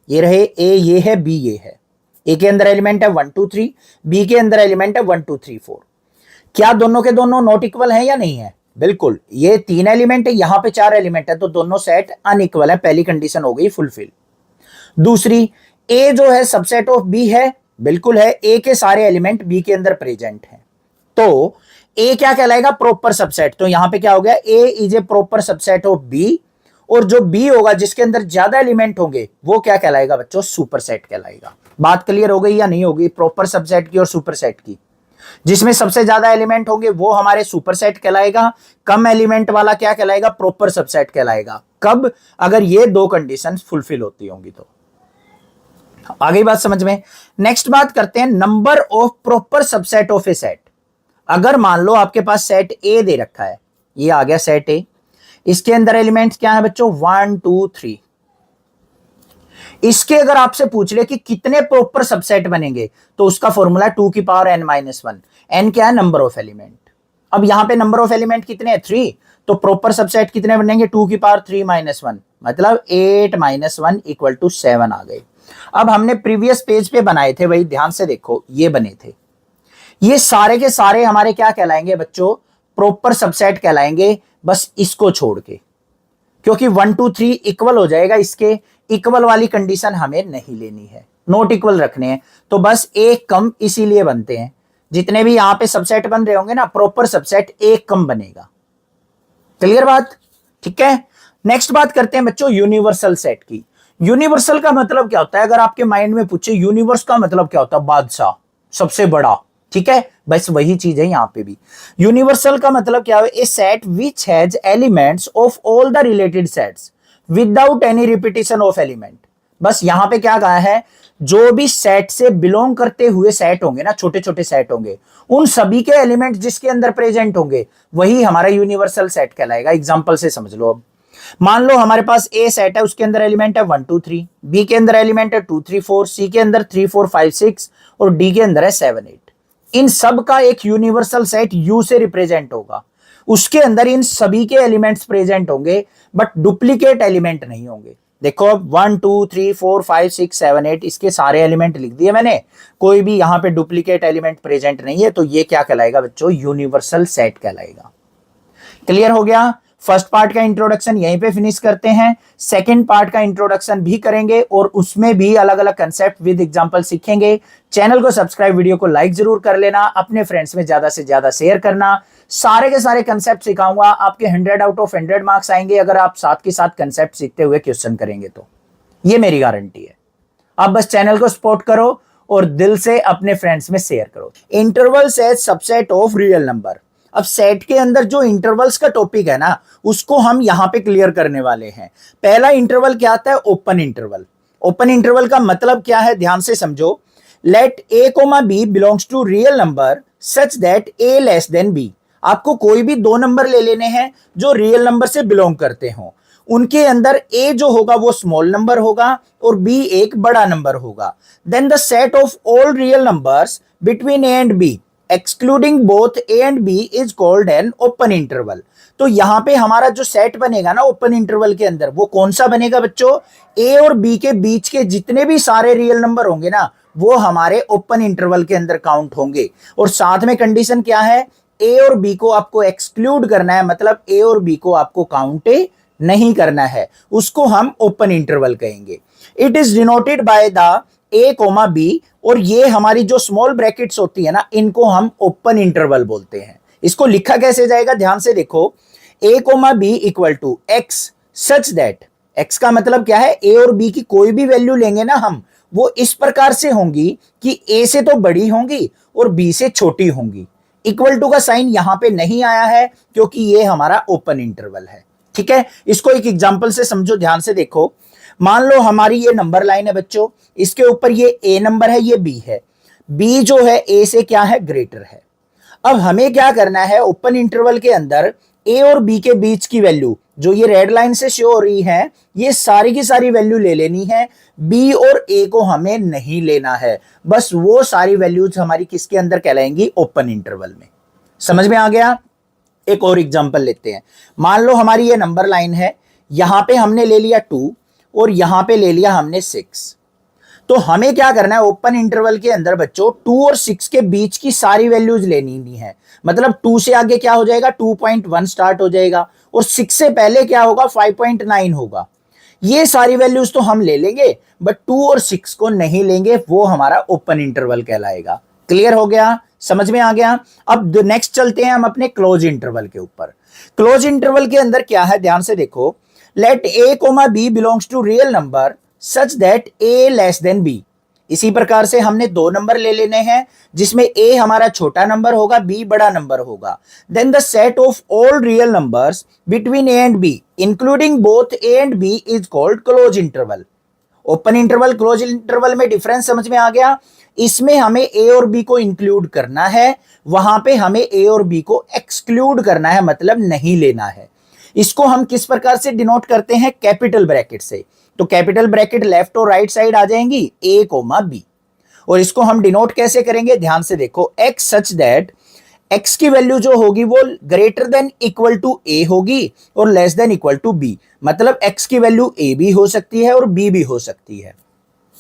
ये रहे ए ये है बी ये है, ए के अंदर एलिमेंट है 1 2 3, बी के अंदर एलिमेंट है 1 2 3 4। क्या दोनों के दोनों नॉट इक्वल है या नहीं है, बिल्कुल। ये 3 एलिमेंट है, यहां पे 4 एलिमेंट है, तो दोनों सेट अनइक्वल है, पहली कंडीशन हो गई फुलफिल। दूसरी, ए जो है सबसेट ऑफ बी है, बिल्कुल है, ए के सारे एलिमेंट बी के अंदर प्रेजेंट हैं, तो ए क्या कहलाएगा प्रॉपर सबसेट। तो यहां पे क्या हो गया, A is a proper subset of B, और जो बी होगा जिसके अंदर ज्यादा एलिमेंट होंगे वो क्या कहलाएगा बच्चों, सुपरसेट कहलाएगा। बात क्लियर हो गई या नहीं होगी, प्रॉपर सबसेट की और सुपरसेट की। जिसमें सबसे ज्यादा एलिमेंट होंगे वो हमारे सुपरसेट कहलाएगा, कम एलिमेंट वाला क्या कहलाएगा, प्रॉपर सबसेट कहलाएगा। कब, अगर ये दो कंडीशंस फुलफिल होती होंगी तो। आगे बात समझ में। नेक्स्ट बात करते हैं number of proper subset of a set. अगर मान लो आपके पास सेट ए दे रखा है, ये आ गया सेट ए, इसके अंदर एलिमेंट्स क्या है बच्चों 1 2 3। इसके अगर आपसे पूछ ले कि कितने प्रॉपर सबसेट बनेंगे, तो उसका फॉर्मूला 2 की पावर n माइनस 1। n क्या है, नंबर ऑफ एलिमेंट। अब यहां पे नंबर ऑफ एलिमेंट कितने हैं 3, तो प्रॉपर सबसेट कितने बनेंगे 2 की पावर 3 माइनस 1, मतलब 8 माइनस 1 इक्वल टू 7 आ गए। अब हमने प्रीवियस पेज पे बनाए थे भाई, ध्यान से देखो, ये बने थे, ये सारे के सारे हमारे क्या कहलाएंगे बच्चों, प्रॉपर सबसेट कहलाएंगे, बस इसको छोड़ के, क्योंकि 1 2 3 इक्वल हो जाएगा, इसके इक्वल वाली कंडीशन हमें नहीं लेनी है, नॉट इक्वल रखने हैं, तो बस एक कम इसीलिए बनते हैं। जितने भी यहां पे सबसेट बन रहे होंगे ना, प्रॉपर सबसेट एक कम बनेगा। क्लियर बात, ठीक है। नेक्स्ट बात करते हैं बच्चों यूनिवर्सल सेट की। यूनिवर्सल का मतलब क्या होता है, अगर आपके माइंड में पूछे यूनिवर्स का मतलब क्या होता है, बादशाह, सबसे बड़ा, ठीक है, बस वही चीज है यहां पे भी। यूनिवर्सल का मतलब क्या है, a set which has elements of all the related sets without any repetition of element. बस यहां पे क्या कहा है, जो भी सेट से बिलोंग करते हुए सेट होंगे ना, छोटे छोटे सेट होंगे, उन सभी के एलिमेंट जिसके अंदर प्रेजेंट होंगे वही हमारा यूनिवर्सल सेट कहलाएगा। एग्जांपल से समझ लो, अब मान लो हमारे पास ए सेट है, उसके अंदर एलिमेंट है 1 2 3, बी के अंदर एलिमेंट है 2 3 4, सी के अंदर 3 4 5 6 और डी के अंदर है 7 8। इन सब का एक यूनिवर्सल सेट यू से रिप्रेजेंट होगा, उसके अंदर इन सभी के एलिमेंट्स प्रेजेंट होंगे, बट डुप्लीकेट एलिमेंट नहीं होंगे। देखो 1 2 3 4 5 6 7 8 इसके सारे एलिमेंट लिख दिए मैंने, कोई भी यहां पे डुप्लीकेट एलिमेंट प्रेजेंट नहीं है, तो ये क्या कहलाएगा बच्चों, यूनिवर्सल सेट कहलाएगा। क्लियर हो गया। फर्स्ट पार्ट का इंट्रोडक्शन यहीं पे फिनिश करते हैं, सेकंड पार्ट का इंट्रोडक्शन भी करेंगे और उसमें भी अलग अलग कंसेप्ट विद एग्जांपल सीखेंगे। चैनल को सब्सक्राइब, वीडियो को लाइक जरूर कर लेना, अपने फ्रेंड्स में ज्यादा से ज्यादा शेयर करना। सारे के सारे कंसेप्ट सिखाऊंगा, आपके 100 आउट ऑफ 100 मार्क्स आएंगे अगर आप साथ के साथ कंसेप्ट सीखते हुए क्वेश्चन करेंगे, तो ये मेरी गारंटी है। आप बस चैनल को सपोर्ट करो और दिल से अपने फ्रेंड्स में शेयर करो। Interval set subset of real number. अब सेट के अंदर जो इंटरवल्स का टॉपिक है ना, उसको हम यहां पे क्लियर करने वाले हैं। पहला इंटरवल क्या आता है? Open interval. ओपन इंटरवल का मतलब क्या है, ध्यान से समझो। Let A comma B belongs to real number such that A less than B. आपको कोई भी दो नंबर ले लेने हैं जो रियल नंबर से बिलोंग करते हो। उनके अंदर ए जो होगा वो स्मॉल नंबर होगा और बी एक बड़ा नंबर होगा। Then the set of all real numbers between A and B excluding both A and B is called an open interval. तो यहां पे हमारा जो सेट बनेगा ना ओपन इंटरवल के अंदर, वो कौन सा बनेगा बच्चों? ए और बी के बीच के जितने भी सारे रियल नंबर होंगे ना, वो हमारे ओपन इंटरवल के अंदर काउंट होंगे। और साथ में कंडीशन क्या है? ए और बी को आपको एक्सक्लूड करना है, मतलब ए और बी को आपको काउंट नहीं करना है, उसको हम ओपन इंटरवल कहेंगे। It is denoted by the A comma B, और ये हमारी जो स्मॉल ब्रैकेट्स होती है ना, इनको हम ओपन इंटरवल बोलते हैं। इसको लिखा कैसे जाएगा, ध्यान से देखो। A comma B equal to x such that, x का मतलब क्या है? ए और बी की कोई भी वैल्यू लेंगे ना हम, वो इस प्रकार से होंगी कि ए से तो बड़ी होंगी और बी से छोटी होंगी। इक्वल टू का साइन यहां पे नहीं आया है क्योंकि ये हमारा ओपन इंटरवल है। ठीक है, इसको एक एग्जांपल से समझो, ध्यान से देखो। मान लो हमारी ये नंबर लाइन है बच्चों, इसके ऊपर ये ए नंबर है, ये बी है। बी जो है ए से क्या है? ग्रेटर है। अब हमें क्या करना है, ओपन इंटरवल के अंदर ए और बी के बीच की वैल्यू जो ये रेड लाइन से शो हो रही है, ये सारी की सारी वैल्यू ले लेनी है। बी और ए को हमें नहीं लेना है, बस वो सारी वैल्यूज हमारी किसके अंदर कहलाएंगी? ओपन इंटरवल में। समझ में आ गया? एक और एग्जांपल लेते हैं। मान लो हमारी ये नंबर लाइन है, यहां पे हमने ले लिया 2 और यहां पे ले लिया हमने 6। तो हमें क्या करना है, ओपन इंटरवल के अंदर बच्चों 2 और 6 के बीच की सारी वैल्यूज लेनी है। मतलब 2 से आगे क्या हो जाएगा? 2.1 स्टार्ट हो जाएगा, और 6 से पहले क्या होगा? 5.9 होगा। ये सारी वैल्यूज तो हम ले लेंगे, बट 2 और 6 को नहीं लेंगे, वो हमारा ओपन इंटरवल कहलाएगा। क्लियर हो गया? समझ में आ गया? अब नेक्स्ट चलते हैं हम अपने क्लोज इंटरवल के ऊपर। क्लोज इंटरवल के अंदर क्या है, ध्यान से देखो। Let A comma B belongs to real number such that A less than B. इसी प्रकार से हमने दो नंबर ले लेने हैं जिसमें ए हमारा छोटा नंबर होगा, बी बड़ा नंबर होगा। Then the set of all real numbers between A and B including both A and B is called close interval. Open interval close interval में डिफरेंस समझ में आ गया? इसमें हमें ए और बी को इंक्लूड करना है, वहां पे हमें ए और बी को एक्सक्लूड करना है, मतलब नहीं लेना है। इसको हम किस प्रकार से डिनोट करते हैं? कैपिटल ब्रैकेट से। तो कैपिटल ब्रैकेट लेफ्ट और राइट साइड आ जाएंगी, ए कोमा बी। और इसको हम डिनोट कैसे करेंगे? ध्यान से देखो। एक्स सच दैट एक्स की वैल्यू जो होगी वो greater than equal to A होगी और less than equal to B. मतलब एक्स की वैल्यू ए भी हो सकती है और बी भी हो सकती है।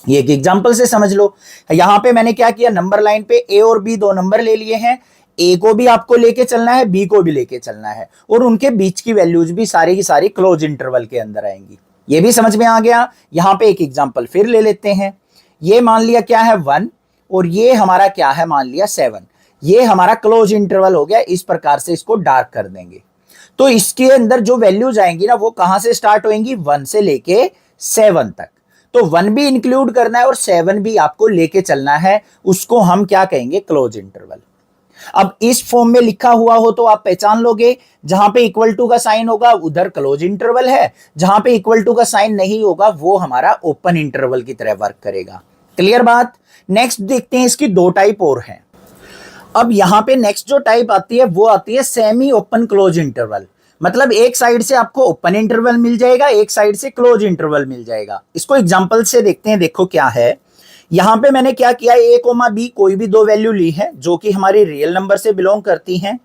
ये एक एग्जांपल से समझ लो। यहां पे मैंने क्या किया, नंबर लाइन पे ए और बी दो नंबर ले लिए हैं। ए को भी आपको लेके चलना है, बी को भी लेके चलना है, और उनके बीच की वैल्यूज भी सारी की सारी क्लोज इंटरवल के अंदर आएंगी। ये भी समझ में आ गया? यहां पे एक एग्जांपल फिर ले लेते हैं। ये मान लिया क्या है 1, और ये हमारा क्या है मान लिया 7। ये हमारा क्लोज इंटरवल हो गया। इस प्रकार से इसको डार्क कर देंगे। तो इसके अंदर जो वैल्यूज आएंगी ना, वो कहां से स्टार्ट होंगी? 1 से लेके 7 तक। तो 1 भी इंक्लूड करना है और 7 भी आपको लेके चलना है, उसको हम क्या कहेंगे? Close interval. अब इस फॉर्म में लिखा हुआ हो तो आप पहचान लोगे, जहां पे इक्वल टू का साइन होगा उधर क्लोज इंटरवल है, जहां पे इक्वल टू का साइन नहीं होगा वो हमारा ओपन इंटरवल की तरह वर्क करेगा। क्लियर बात? नेक्स्ट देखते हैं, इसकी दो टाइप और हैं। अब यहां पे नेक्स्ट जो टाइप आती है वो आती है सेमी ओपन क्लोज इंटरवल। मतलब एक साइड से आपको ओपन इंटरवल मिल जाएगा, एक साइड से क्लोज इंटरवल मिल जाएगा। इसको एग्जांपल से देखते हैं। देखो क्या है, यहां पे मैंने क्या किया, ए कोमा बी कोई भी दो वैल्यू ली है जो कि हमारी रियल नंबर से बिलोंग करती हैं।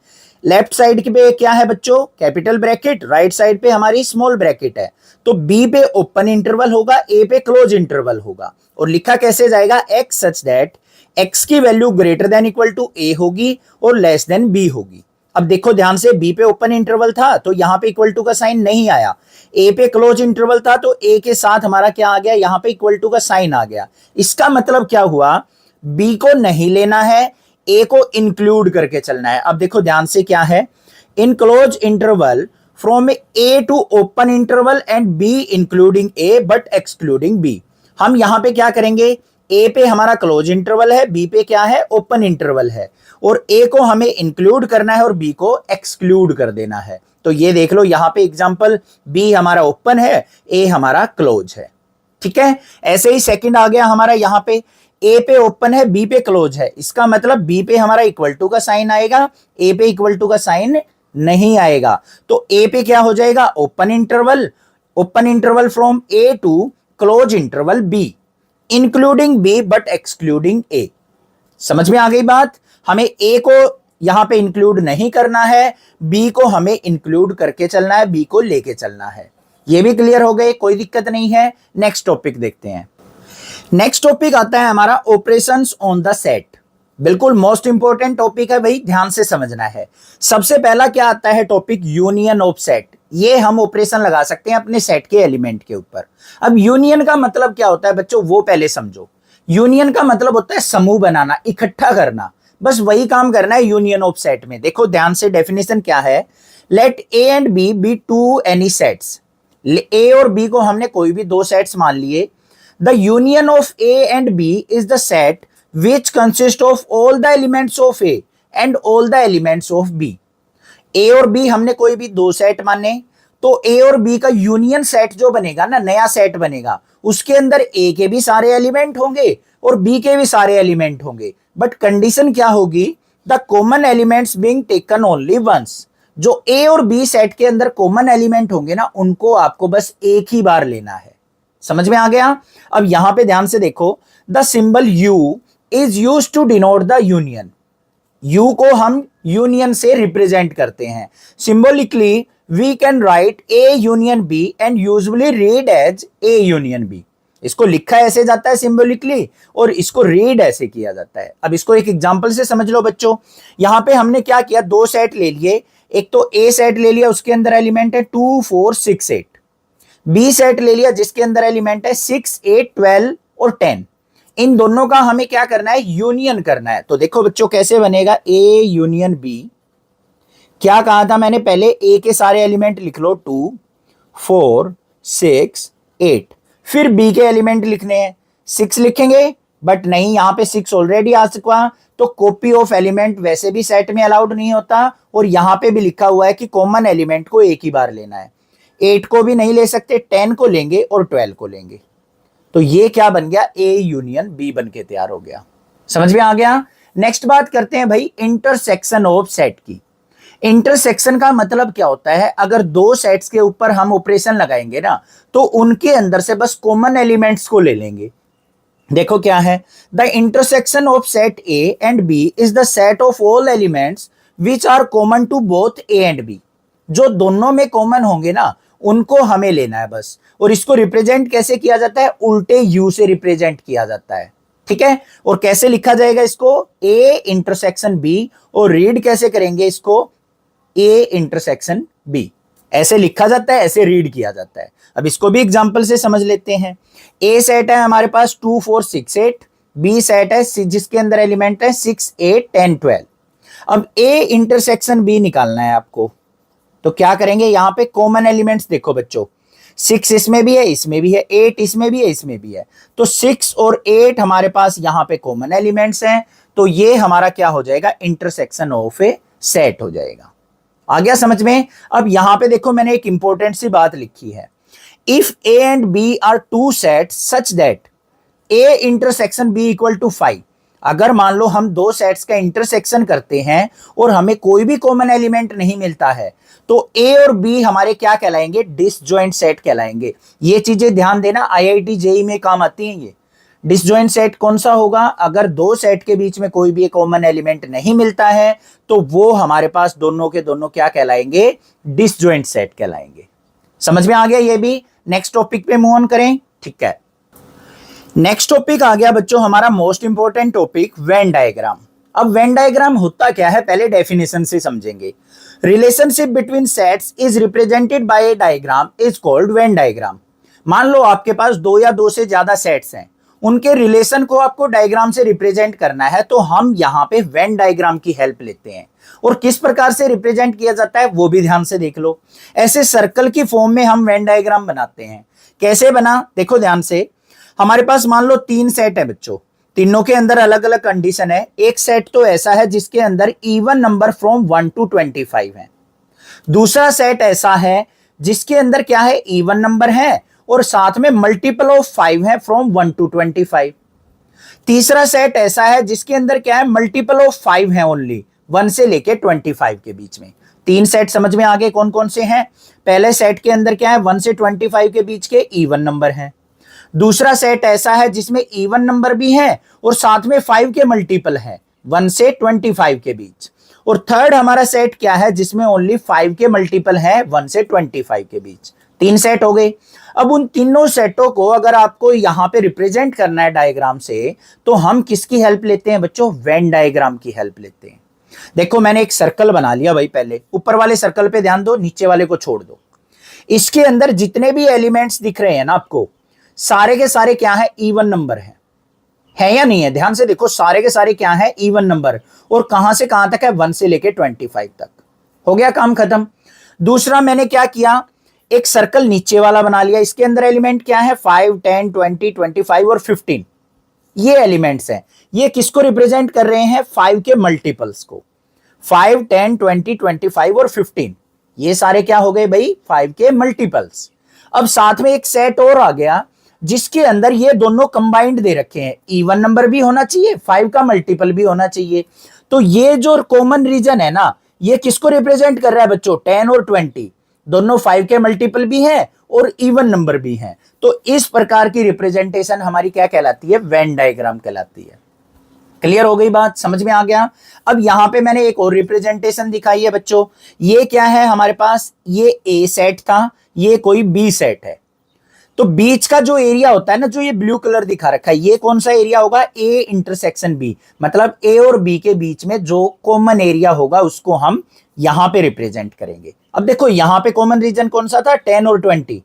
लेफ्ट साइड पे क्या है बच्चों? Capital bracket. राइट साइड पे हमारी स्मॉल ब्रैकेट है। तो बी पे ओपन इंटरवल होगा, ए पे क्लोज इंटरवल होगा। और लिखा कैसे जाएगा? एक्स सच दैट एक्स की value greater than equal to A होगी और लेस देन बी होगी। अब देखो ध्यान से, बी पे ओपन इंटरवल था तो यहां पे इक्वल टू का साइन नहीं आया। ए पे क्लोज इंटरवल था तो ए के साथ हमारा क्या आ गया? यहां पे इक्वल टू का साइन आ गया। इसका मतलब क्या हुआ? बी को नहीं लेना है, ए को इंक्लूड करके चलना है। अब देखो ध्यान से क्या है, in close interval from A to open interval and B including A but excluding B. हम यहां पे क्या करेंगे? ए पे हमारा क्लोज इंटरवल है, बी पे क्या है, ओपन इंटरवल है, और ए को हमें इंक्लूड करना है और बी को एक्सक्लूड कर देना है। तो ये देख लो यहां पे एग्जांपल, बी हमारा ओपन है, ए हमारा क्लोज है। ठीक है, ऐसे ही सेकंड आ गया हमारा, यहां पे ए पे ओपन है, बी पे क्लोज है, इसका मतलब बी पे हमारा इक्वल टू का साइन आएगा, ए पे इक्वल टू का साइन नहीं आएगा। तो ए पे क्या हो जाएगा, open interval from A to close interval B, including B but excluding A. समझ में आ गई बात, हमें ए को यहां पे इंक्लूड नहीं करना है, बी को हमें इंक्लूड करके चलना है, बी को लेके चलना है। ये भी क्लियर हो गए, कोई दिक्कत नहीं है। नेक्स्ट टॉपिक देखते हैं। नेक्स्ट टॉपिक आता है हमारा ऑपरेशंस ऑन द सेट। बिल्कुल मोस्ट इंपॉर्टेंट टॉपिक है भाई, ध्यान से समझना है। सबसे पहला क्या आता है टॉपिक, यूनियन ऑफ सेट। ये हम ऑपरेशन लगा सकते हैं अपने सेट के एलिमेंट के ऊपर। अब यूनियन का मतलब क्या होता है बच्चों, वो पहले समझो। यूनियन का मतलब होता है समूह बनाना, इकट्ठा करना, बस वही काम करना है यूनियन ऑफ सेट में। देखो ध्यान से, डेफिनेशन क्या है, let A and B be two any sets. A और बी को हमने कोई भी दो सेट्स मान लिए। The union of A and B is the set which consist of all the elements of A and all the elements of B. A और B हमने कोई भी दो सेट माने, तो ए और बी का यूनियन सेट जो बनेगा ना, नया सेट बनेगा, उसके अंदर ए के भी सारे एलिमेंट होंगे और बी के भी सारे एलिमेंट होंगे। बट कंडीशन क्या होगी, the common elements being taken only once. जो ए और बी सेट के अंदर कॉमन एलिमेंट होंगे ना, उनको आपको बस एक ही बार लेना है। समझ में आ गया। अब यहां पे ध्यान से देखो, the symbol U is used to denote the union. U को हम यूनियन से रिप्रेजेंट करते हैं। Symbolically we can write A union B and usually read as A union B. इसको लिखा ऐसे जाता है सिंबॉलिकली, और इसको रीड ऐसे किया जाता है। अब इसको एक एग्जांपल से समझ लो बच्चों। यहां पे हमने क्या किया, दो सेट ले लिए। एक तो ए सेट ले लिया, उसके अंदर एलिमेंट है 2 4 6 8। बी सेट ले लिया जिसके अंदर एलिमेंट है 6 8 12 और 10। इन दोनों का हमें क्या करना है, यूनियन करना है। तो देखो बच्चों कैसे बनेगा, ए यूनियन बी। क्या कहा था मैंने पहले, ए के सारे एलिमेंट लिख लो 2 4 6 8। फिर बी के एलिमेंट लिखने हैं, 6 लिखेंगे, बट नहीं, यहां पे 6 ऑलरेडी आ चुका, तो कॉपी ऑफ एलिमेंट वैसे भी सेट में अलाउड नहीं होता। और यहां पे भी लिखा हुआ है कि कॉमन एलिमेंट को एक ही बार लेना है। 8 को भी नहीं ले सकते, 10 को लेंगे और 12 को लेंगे। तो ये क्या बन गया, ए यूनियन बी बन के तैयार हो गया। समझ में आ गया। नेक्स्ट बात करते हैं भाई इंटरसेक्शन ऑफ सेट की। इंटरसेक्शन का मतलब क्या होता है, अगर दो सेट्स के ऊपर हम ऑपरेशन लगाएंगे ना, तो उनके अंदर से बस कॉमन एलिमेंट्स को ले लेंगे। देखो क्या है, the intersection of set A and B is the set of all elements which are common to both A and B. जो दोनों में कॉमन होंगे ना, उनको हमें लेना है बस। और इसको रिप्रेजेंट कैसे किया जाता है, उल्टे यू से रिप्रेजेंट किया जाता है। ठीक है, और कैसे लिखा जाएगा इसको, ए इंटरसेक्शन बी, और रीड कैसे करेंगे इसको, ए इंटरसेक्शन बी। ऐसे लिखा जाता है, ऐसे रीड किया जाता है। अब इसको भी एग्जांपल से समझ लेते हैं। ए सेट है हमारे पास 2 4 6 8, बी सेट है जिसके अंदर एलिमेंट है 6 8 10 12। अब ए इंटरसेक्शन बी निकालना है आपको, तो क्या करेंगे, यहां पे कॉमन एलिमेंट्स देखो बच्चों, 6 इसमें भी है, इसमें भी है, 8 इसमें भी है, इसमें भी है। तो 6 और 8 हमारे पास यहां पे कॉमन एलिमेंट्स हैं। तो ये हमारा क्या हो जाएगा, इंटरसेक्शन ऑफ ए सेट हो जाएगा। आ गया समझ में। अब यहां पे देखो मैंने एक इंपॉर्टेंट सी बात लिखी है, if A and B are two set such that A intersection B equal to 5। अगर मान लो हम दो सेट्स का इंटरसेक्शन करते हैं और हमें कोई भी कॉमन एलिमेंट नहीं मिलता है, तो ए और बी हमारे क्या कहलाएंगे, डिसजॉइंट सेट कहलाएंगे। ये चीजें ध्यान देना, आईआईटी जेईई में काम आती हैं ये। डिसजॉइंट सेट कौन सा होगा, अगर दो सेट के बीच में कोई भी कॉमन एलिमेंट नहीं मिलता है, तो वो हमारे पास दोनों के दोनों क्या कहलाएंगे, डिसजॉइंट सेट कहलाएंगे। समझ में आ गया ये भी। नेक्स्ट टॉपिक पे मूव ऑन करें। ठीक है, नेक्स्ट टॉपिक आ गया बच्चों हमारा most important topic, Venn diagram. अब वेन डायग्राम होता क्या है, पहले डेफिनेशन से समझेंगे। Relationship between sets is represented by A diagram is called Venn diagram. मान लो आपके पास दो या दो से ज्यादा सेट्स हैं, उनके रिलेशन को आपको डायग्राम से रिप्रेजेंट करना है, तो हम यहां पे वेन डायग्राम की हेल्प लेते हैं। और किस प्रकार से रिप्रेजेंट किया जाता है वो भी ध्यान से देख लो। ऐसे सर्कल की फॉर्म में हम वेन डायग्राम बनाते हैं। कैसे बना, देखो ध्यान से। हमारे पास मान लो 3 सेट है बच्चों, तीनों के अंदर अलग अलग कंडीशन है। एक सेट तो ऐसा है जिसके अंदर इवन नंबर फ्रॉम 1 to 25 है। दूसरा सेट ऐसा है जिसके अंदर क्या है, इवन नंबर है और साथ में मल्टीपल ऑफ 5 है फ्रॉम 1 to 25। तीसरा सेट ऐसा है जिसके अंदर क्या है, मल्टीपल ऑफ 5 है ओनली, 1 से लेके 25 के बीच में। 3 सेट समझ में आ गए कौन कौन से हैं। पहले सेट के अंदर क्या है, 1 से 25 के बीच के इवन नंबर हैं। दूसरा सेट ऐसा है जिसमें इवन नंबर भी है और साथ में 5 के मल्टीपल है, 1 से 25 के बीच। और थर्ड हमारा सेट क्या है, जिसमें ओनली 5 के मल्टीपल है, 1 से 25 के बीच। 3 सेट हो गए। अब उन तीनों सेटों को अगर आपको यहां पे रिप्रेजेंट करना है डायग्राम से, तो हम किसकी हेल्प लेते हैं बच्चों, वेन डायग्राम की हेल्प लेते हैं। देखो मैंने एक सर्कल बना लिया भाई, पहले ऊपर वाले सर्कल पे ध्यान दो, नीचे वाले को छोड़ दो। इसके अंदर जितने भी एलिमेंट्स दिख रहे हैं ना आपको, सारे के सारे क्या है, इवन नंबर है या नहीं है, ध्यान से देखो, सारे के सारे क्या है, इवन नंबर। और कहां से कहां तक है, 1 से लेके 25 तक। हो गया काम खत्म। दूसरा मैंने क्या किया, एक सर्कल नीचे वाला बना लिया। इसके अंदर एलिमेंट क्या है, 5, 10, 20, 25 और 15। ये एलिमेंट्स हैं। ये किसको रिप्रेजेंट कर रहे हैं, 5 के मल्टीपल्स को। 5, 10, 20, 25 और 15, ये सारे क्या हो गए भाई, 5 के मल्टीपल्स। अब साथ में एक सेट और आ गया जिसके अंदर ये दोनों कंबाइंड दे रखे हैं, इवन नंबर भी होना चाहिए, 5 का मल्टीपल भी होना चाहिए। तो ये जो कॉमन रीजन है ना, ये किसको रिप्रेजेंट कर रहा है बच्चों, 10 और 20, दोनों 5 के मल्टीपल भी हैं और इवन नंबर भी हैं। तो इस प्रकार की रिप्रेजेंटेशन हमारी क्या कहलाती है, वेन डायग्राम कहलाती है। क्लियर हो गई बात, समझ में आ गया। अब यहां पे मैंने एक और रिप्रेजेंटेशन दिखाई है बच्चों। ये क्या है हमारे पास, ये ए सेट था, ये कोई बी सेट है। तो बीच का जो एरिया होता है ना, जो ये ब्लू कलर दिखा रखा है, ये कौन सा एरिया होगा, ए इंटरसेक्शन बी। मतलब ए और बी के बीच में जो कॉमन एरिया होगा उसको हम यहां पे रिप्रेजेंट करेंगे। अब देखो यहां पे कॉमन रीजन कौन सा था, 10 और 20।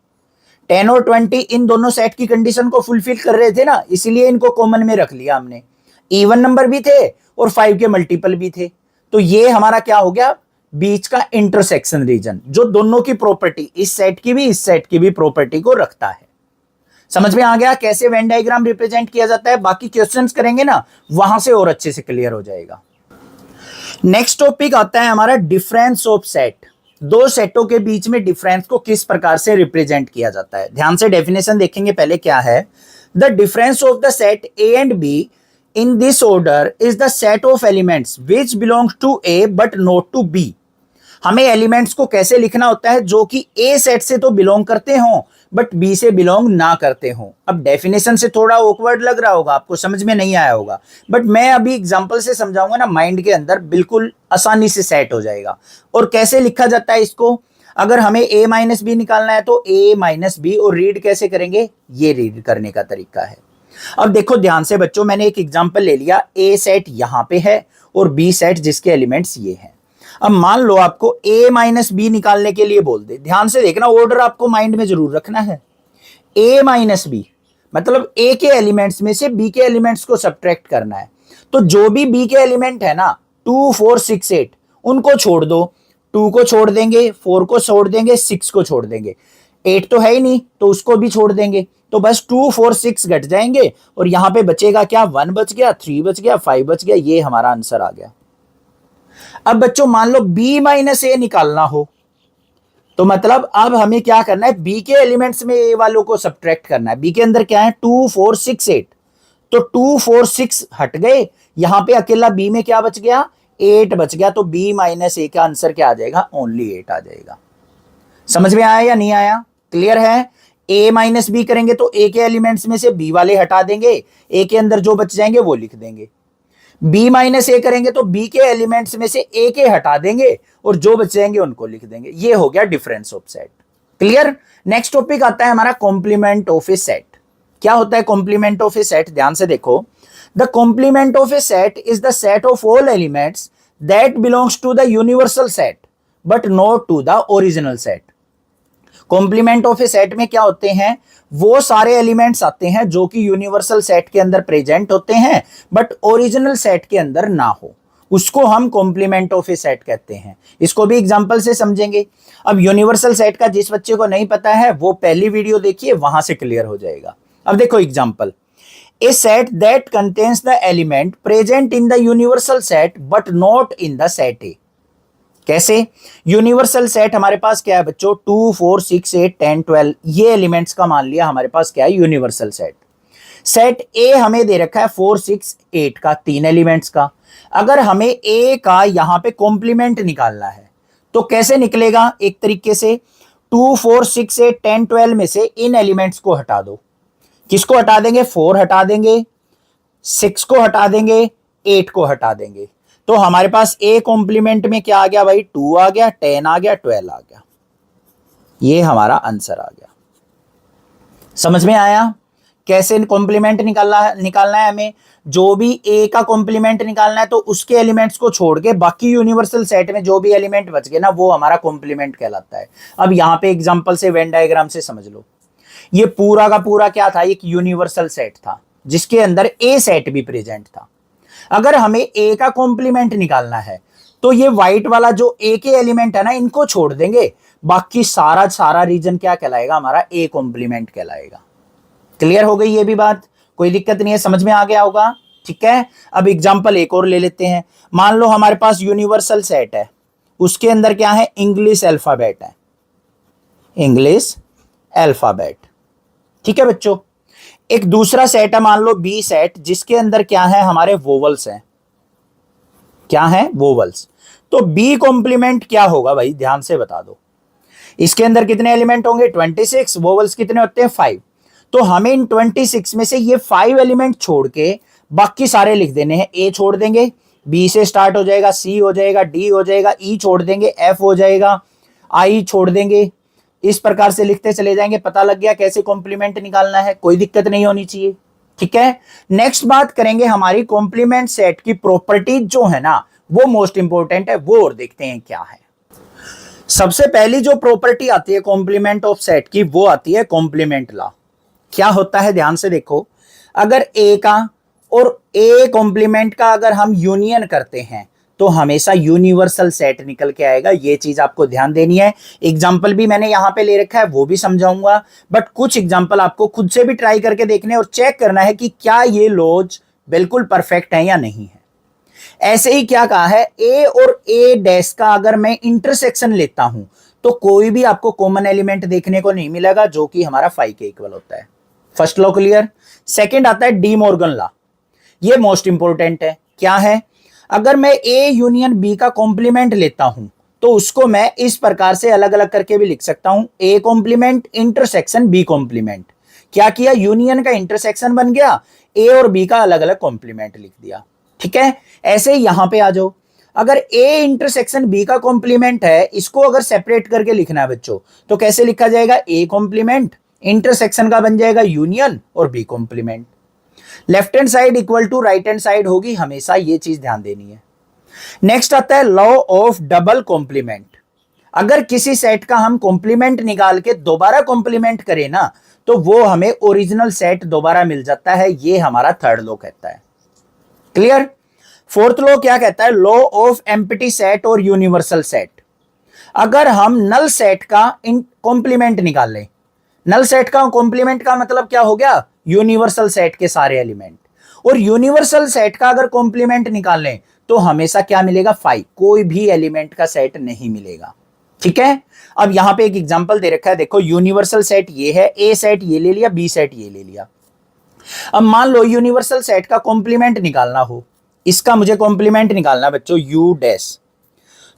10 और 20 इन दोनों सेट की कंडीशन को फुलफिल कर रहे थे ना, इसलिए इनको कॉमन में रख लिया हमने। इवन नंबर भी थे और 5 के मल्टीपल भी थे। तो ये हमारा क्या हो गया, बीच का इंटरसेक्शन रीजन, जो दोनों की प्रॉपर्टी, इस सेट की भी इस सेट की भी प्रॉपर्टी को रखता है। समझ में आ गया कैसे वेन डायग्राम रिप्रेजेंट किया जाता है। बाकी क्वेश्चंस करेंगे ना, वहां से और अच्छे से क्लियर हो जाएगा। नेक्स्ट टॉपिक आता है हमारा डिफरेंस ऑफ सेट। दो सेटों के बीच में डिफरेंस को किस प्रकार से रिप्रेजेंट किया जाता है। ध्यान से डेफिनेशन देखेंगे पहले क्या है। The difference of the set A and B in this order is the set of elements which belongs to A but not to B। हमें एलिमेंट्स को कैसे लिखना होता है, जो कि ए सेट से तो बिलोंग करते हों बट बी से बिलोंग ना करते हों। अब डेफिनेशन से थोड़ा ऑकवर्ड लग रहा होगा आपको, समझ में नहीं आया होगा, बट मैं अभी एग्जांपल से समझाऊंगा ना, माइंड के अंदर बिल्कुल आसानी से सेट हो जाएगा। और कैसे लिखा जाता है इसको, अगर हमें ए माइनस बी निकालना है तो ए माइनस बी, और रीड कैसे करेंगे, ये रीड करने का तरीका है। अब देखो ध्यान से बच्चों, मैंने एक एग्जांपल ले लिया, ए सेट यहां पे है और बी सेट जिसके एलिमेंट्स ये हैं। अब मान लो आपको ए माइनस बी निकालने के लिए बोल दे, ध्यान से देखना, ऑर्डर आपको माइंड में जरूर रखना है। ए माइनस बी मतलब ए के एलिमेंट्स में से बी के एलिमेंट्स को सब्ट्रैक्ट करना है। तो जो भी बी के एलिमेंट है ना, 2, 4, 6, 8, उनको छोड़ दो। 2 को छोड़ देंगे, 4 को छोड़ देंगे, 6 को छोड़ देंगे, 8 तो है ही नहीं तो उसको भी छोड़ देंगे। तो बस 2, 4, 6 घट जाएंगे और यहां पे बचेगा क्या, 1 बच गया, 3 बच गया, 5 बच गया। ये हमारा आंसर आ गया। अब बच्चों मान लो b माइनस ए निकालना हो, तो मतलब अब हमें क्या करना है, b के एलिमेंट्स में a वालों को सब्ट्रैक्ट करना है। b के अंदर क्या है, 2, 4, 6, 8, तो 2, 4, 6 हट गए, यहां पे अकेला b में क्या बच गया, 8 बच गया। तो b माइनस ए का आंसर क्या आ जाएगा, ओनली 8 आ जाएगा। समझ में आया या नहीं आया, क्लियर है। a माइनस बी करेंगे तो a के एलिमेंट्स में से b वाले हटा देंगे, a के अंदर जो बच जाएंगे वो लिख देंगे। b माइनस ए करेंगे तो b के एलिमेंट्स में से a के हटा देंगे और जो बच जाएंगे उनको लिख देंगे। ये हो गया difference of set. Clear. Next topic आता है हमारा कॉम्प्लीमेंट ऑफ ए सेट। क्या होता है कॉम्प्लीमेंट ऑफ ए सेट, ध्यान से देखो। The complement of a set is the set of all elements that belongs to the universal set but not to the original set. Complement of a set में क्या होते हैं, वो सारे elements आते हैं जो कि यूनिवर्सल सेट के अंदर प्रेजेंट होते हैं बट ओरिजिनल सेट के अंदर ना हो, उसको हम कॉम्प्लीमेंट ऑफ ए सेट कहते हैं। इसको भी एग्जांपल से समझेंगे। अब यूनिवर्सल सेट का जिस बच्चे को नहीं पता है वो पहली वीडियो देखिए, वहां से क्लियर हो जाएगा। अब देखो example, a set that contains the element present in the universal set but not in the set A. कैसे? यूनिवर्सल सेट हमारे पास क्या है बच्चों, 2 4 6 8 10 12, ये एलिमेंट्स का मान लिया हमारे पास क्या है, यूनिवर्सल सेट। सेट ए हमें दे रखा है 4 6 8 का, 3 एलिमेंट्स का। अगर हमें ए का यहां पे कॉम्प्लीमेंट निकालना है तो कैसे निकलेगा? एक तरीके से 2 4 6 8 10 12 में से इन एलिमेंट्स को हटा दो। किसको हटा देंगे? 4 हटा देंगे, 6 को हटा देंगे, 8 को हटा देंगे। तो हमारे पास ए कॉम्प्लीमेंट में क्या आ गया भाई? 2 आ गया, 10 आ गया, 12 आ गया। ये हमारा आंसर आ गया। समझ में आया कैसे कॉम्प्लीमेंट निकालना है हमें? जो भी ए का कॉम्प्लीमेंट निकालना है तो उसके एलिमेंट्स को छोड़ के बाकी यूनिवर्सल सेट में जो भी एलिमेंट बच गए ना, वो हमारा कॉम्प्लीमेंट कहलाता है। अब यहां पे एग्जांपल से, वेन डायग्राम से समझ लो। ये पूरा का पूरा क्या था? एक यूनिवर्सल सेट था जिसके अंदर ए सेट भी प्रेजेंट था। अगर हमें ए का कॉम्प्लीमेंट निकालना है तो ये व्हाइट वाला जो ए के एलिमेंट है ना, इनको छोड़ देंगे, बाकी सारा रीजन क्या कहलाएगा? हमारा ए कॉम्प्लीमेंट कहलाएगा। क्लियर हो गई ये भी बात? कोई दिक्कत नहीं है, समझ में आ गया होगा? ठीक है। अब एग्जांपल एक और ले लेते हैं। मान लो हमारे पास यूनिवर्सल सेट है, उसके अंदर क्या है? इंग्लिश अल्फाबेट है, इंग्लिश अल्फाबेट। ठीक है बच्चों। एक दूसरा सेट है, मान लो बी सेट, जिसके अंदर क्या है? हमारे वोवल्स हैं। क्या है? वोवल्स। तो बी कॉम्प्लीमेंट क्या होगा भाई? ध्यान से बता दो। इसके अंदर कितने एलिमेंट होंगे? 26। वोवल्स कितने होते हैं? 5। तो हमें इन 26 में से ये 5 एलिमेंट छोड़ के बाकी सारे लिख देने हैं। ए छोड़ देंगे, बी से स्टार्ट हो जाएगा, सी हो जाएगा, डी हो जाएगा, ई छोड़ देंगे, एफ हो जाएगा, आई छोड़ देंगे। इस प्रकार से लिखते चले जाएंगे। पता लग गया कैसे कॉम्प्लीमेंट निकालना है? कोई दिक्कत नहीं होनी चाहिए। ठीक है। नेक्स्ट बात करेंगे हमारी कॉम्प्लीमेंट सेट की प्रॉपर्टीज जो है ना, वो मोस्ट इंपॉर्टेंट है, वो और देखते हैं क्या है। सबसे पहली जो प्रॉपर्टी आती है कॉम्प्लीमेंट ऑफ सेट की, वो आती है कॉम्प्लीमेंट लॉ। क्या होता है? ध्यान से देखो। अगर ए का और ए कॉम्प्लीमेंट का अगर हम यूनियन करते हैं तो हमेशा यूनिवर्सल सेट निकल के आएगा। ये चीज आपको ध्यान देनी है। एग्जाम्पल भी मैंने यहां पे ले रखा है, वो भी समझाऊंगा, बट कुछ एग्जाम्पल आपको खुद से भी ट्राई करके देखने और चेक करना है कि क्या ये लॉज बिल्कुल परफेक्ट है या नहीं है। ऐसे ही क्या कहा है, ए और ए डैश का अगर मैं इंटरसेक्शन लेता हूं तो कोई भी आपको कॉमन एलिमेंट देखने को नहीं मिलेगा जो कि हमारा 5 के इक्वल होता है। First law clear. सेकंड आता है डी मॉर्गन लॉ। ये मोस्ट इंपॉर्टेंट है। क्या है? अगर मैं ए यूनियन बी का कॉम्प्लीमेंट लेता हूं तो उसको मैं इस प्रकार से अलग अलग करके भी लिख सकता हूं, A complement intersection B complement. क्या किया? यूनियन का इंटरसेक्शन बन गया, ए और बी का अलग अलग कॉम्प्लीमेंट लिख दिया। ठीक है। ऐसे ही यहां पे आ जाओ। अगर ए इंटरसेक्शन बी का कॉम्प्लीमेंट है, इसको अगर सेपरेट करके लिखना है बच्चों, तो कैसे लिखा जाएगा? ए कॉम्प्लीमेंट इंटरसेक्शन का बन जाएगा यूनियन और B complement. Left hand side equal to right hand side होगी, हमेशा ये चीज ध्यान देनी है। नेक्स्ट आता है लॉ ऑफ डबल कॉम्प्लीमेंट। अगर किसी सेट का हम कॉम्प्लीमेंट निकाल के दोबारा कॉम्प्लीमेंट करें ना, तो वो हमें ओरिजिनल सेट दोबारा मिल जाता है। ये हमारा थर्ड लॉ कहता है। क्लियर। फोर्थ लॉ क्या कहता है? लॉ ऑफ एम्प्टी सेट और यूनिवर्सल सेट। अगर हम नल सेट का कॉम्प्लीमेंट निकाल लें, नल सेट का कॉम्प्लीमेंट का मतलब क्या हो गया? यूनिवर्सल सेट के सारे एलिमेंट। और यूनिवर्सल सेट का अगर कॉम्प्लीमेंट निकाल लें तो हमेशा क्या मिलेगा? 5। कोई भी एलिमेंट का सेट नहीं मिलेगा। ठीक है। अब यहां पे एक एग्जांपल दे रखा है, देखो यूनिवर्सल सेट ये है, ए सेट ये ले लिया, बी सेट ये ले लिया। अब मान लो यूनिवर्सल सेट का कॉम्प्लीमेंट निकालना हो, इसका मुझे कॉम्प्लीमेंट निकालना बच्चों यू डैश।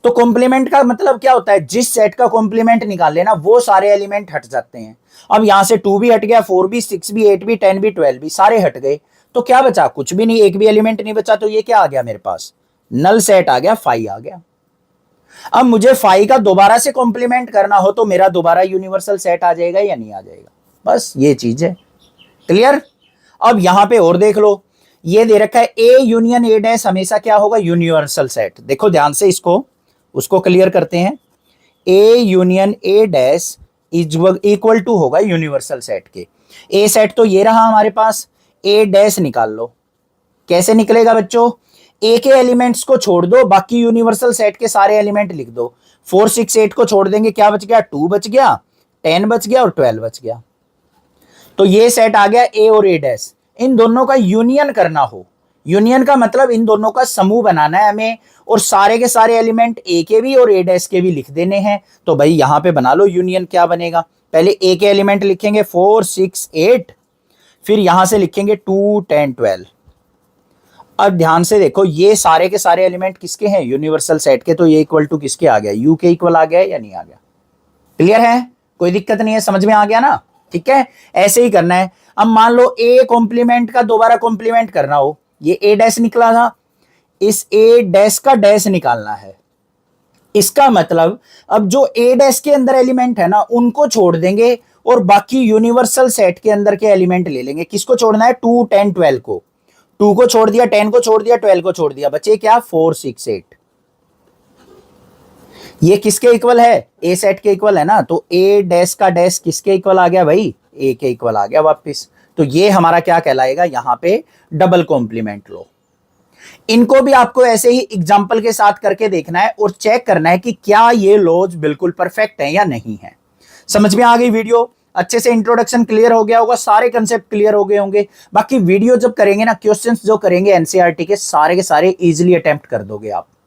तो कॉम्प्लीमेंट का मतलब क्या होता है? जिस सेट का कॉम्प्लीमेंट निकाल लेना वो सारे एलिमेंट हट जाते हैं। अब यहां से 2 भी हट गया, 4 भी, 6 भी, 8 भी, 10 भी, 12 भी, सारे हट गए। तो क्या बचा? कुछ भी नहीं, एक भी एलिमेंट नहीं बचा। तो ये क्या आ गया मेरे पास? नल सेट आ गया, 5 आ गया। अब मुझे 5 का दोबारा से कॉम्प्लीमेंट करना हो तो मेरा दोबारा यूनिवर्सल सेट आ जाएगा या नहीं आ जाएगा? बस ये चीज है। क्लियर। अब यहां पे और देख लो, ये दे रखा है ए यूनियन ए डैश हमेशा क्या होगा? Universal set. देखो ध्यान से, इसको उसको क्लियर करते हैं। A union A dash is equal to होगा यूनिवर्सल सेट के। ए सेट तो ये रहा हमारे पास, ए डैश निकाल लो। कैसे निकलेगा बच्चों? ए के एलिमेंट्स को छोड़ दो, बाकी यूनिवर्सल सेट के सारे एलिमेंट लिख दो। 4 6 8 को छोड़ देंगे, क्या बच गया? 2 बच गया, 10 बच गया और 12 बच गया। तो ये सेट आ गया ए और ए डैश, इन दोनों का यूनियन करना हो, यूनियन का मतलब इन दोनों का समूह बनाना है हमें, और सारे के सारे एलिमेंट ए के भी और ए डैश के भी लिख देने हैं। तो भाई यहां पे बना लो यूनियन, क्या बनेगा, पहले ए के एलिमेंट लिखेंगे 4 6 8, फिर यहां से लिखेंगे 2 10 12। अब ध्यान से देखो ये सारे के सारे एलिमेंट किसके हैं, यूनिवर्सल सेट के, तो ये इक्वल टू किसके आ गया, यू के इक्वल आ गया या नहीं आ गया। क्लियर है, कोई दिक्कत नहीं है, समझ में आ गया ना। ठीक है, ऐसे ही करना है। अब मान लो ए कॉम्प्लीमेंट का दोबारा कॉम्प्लीमेंट करना हो, ये ए डैश निकला था, इस ए डैश का डैश निकालना है। इसका मतलब अब जो ए डैश के अंदर एलिमेंट है ना उनको छोड़ देंगे और बाकी यूनिवर्सल सेट के अंदर के एलिमेंट ले लेंगे। किसको छोड़ना है, 2 10 12 को, 2 को छोड़ दिया, 10 को छोड़ दिया, 12 को छोड़ दिया, बचे क्या 4 6 8। ये किसके इक्वल है, ए सेट के इक्वल है ना, तो ए डैश का डैश किसके इक्वल आ गया भाई, ए के इक्वल आ गया वापस। तो ये हमारा क्या कहलाएगा, यहां पे डबल कॉम्प्लीमेंट लो। इनको भी आपको ऐसे ही एग्जांपल के साथ करके देखना है और चेक करना है कि क्या ये लॉज बिल्कुल परफेक्ट है या नहीं है। समझ में आ गई वीडियो, अच्छे से इंट्रोडक्शन क्लियर हो गया होगा, सारे कंसेप्ट क्लियर हो गए होंगे। बाकी वीडियो जब करेंगे ना, क्वेश्चंस जो करेंगे एनसीईआरटी के सारे इजीली अटेम्प्ट कर दोगे आप।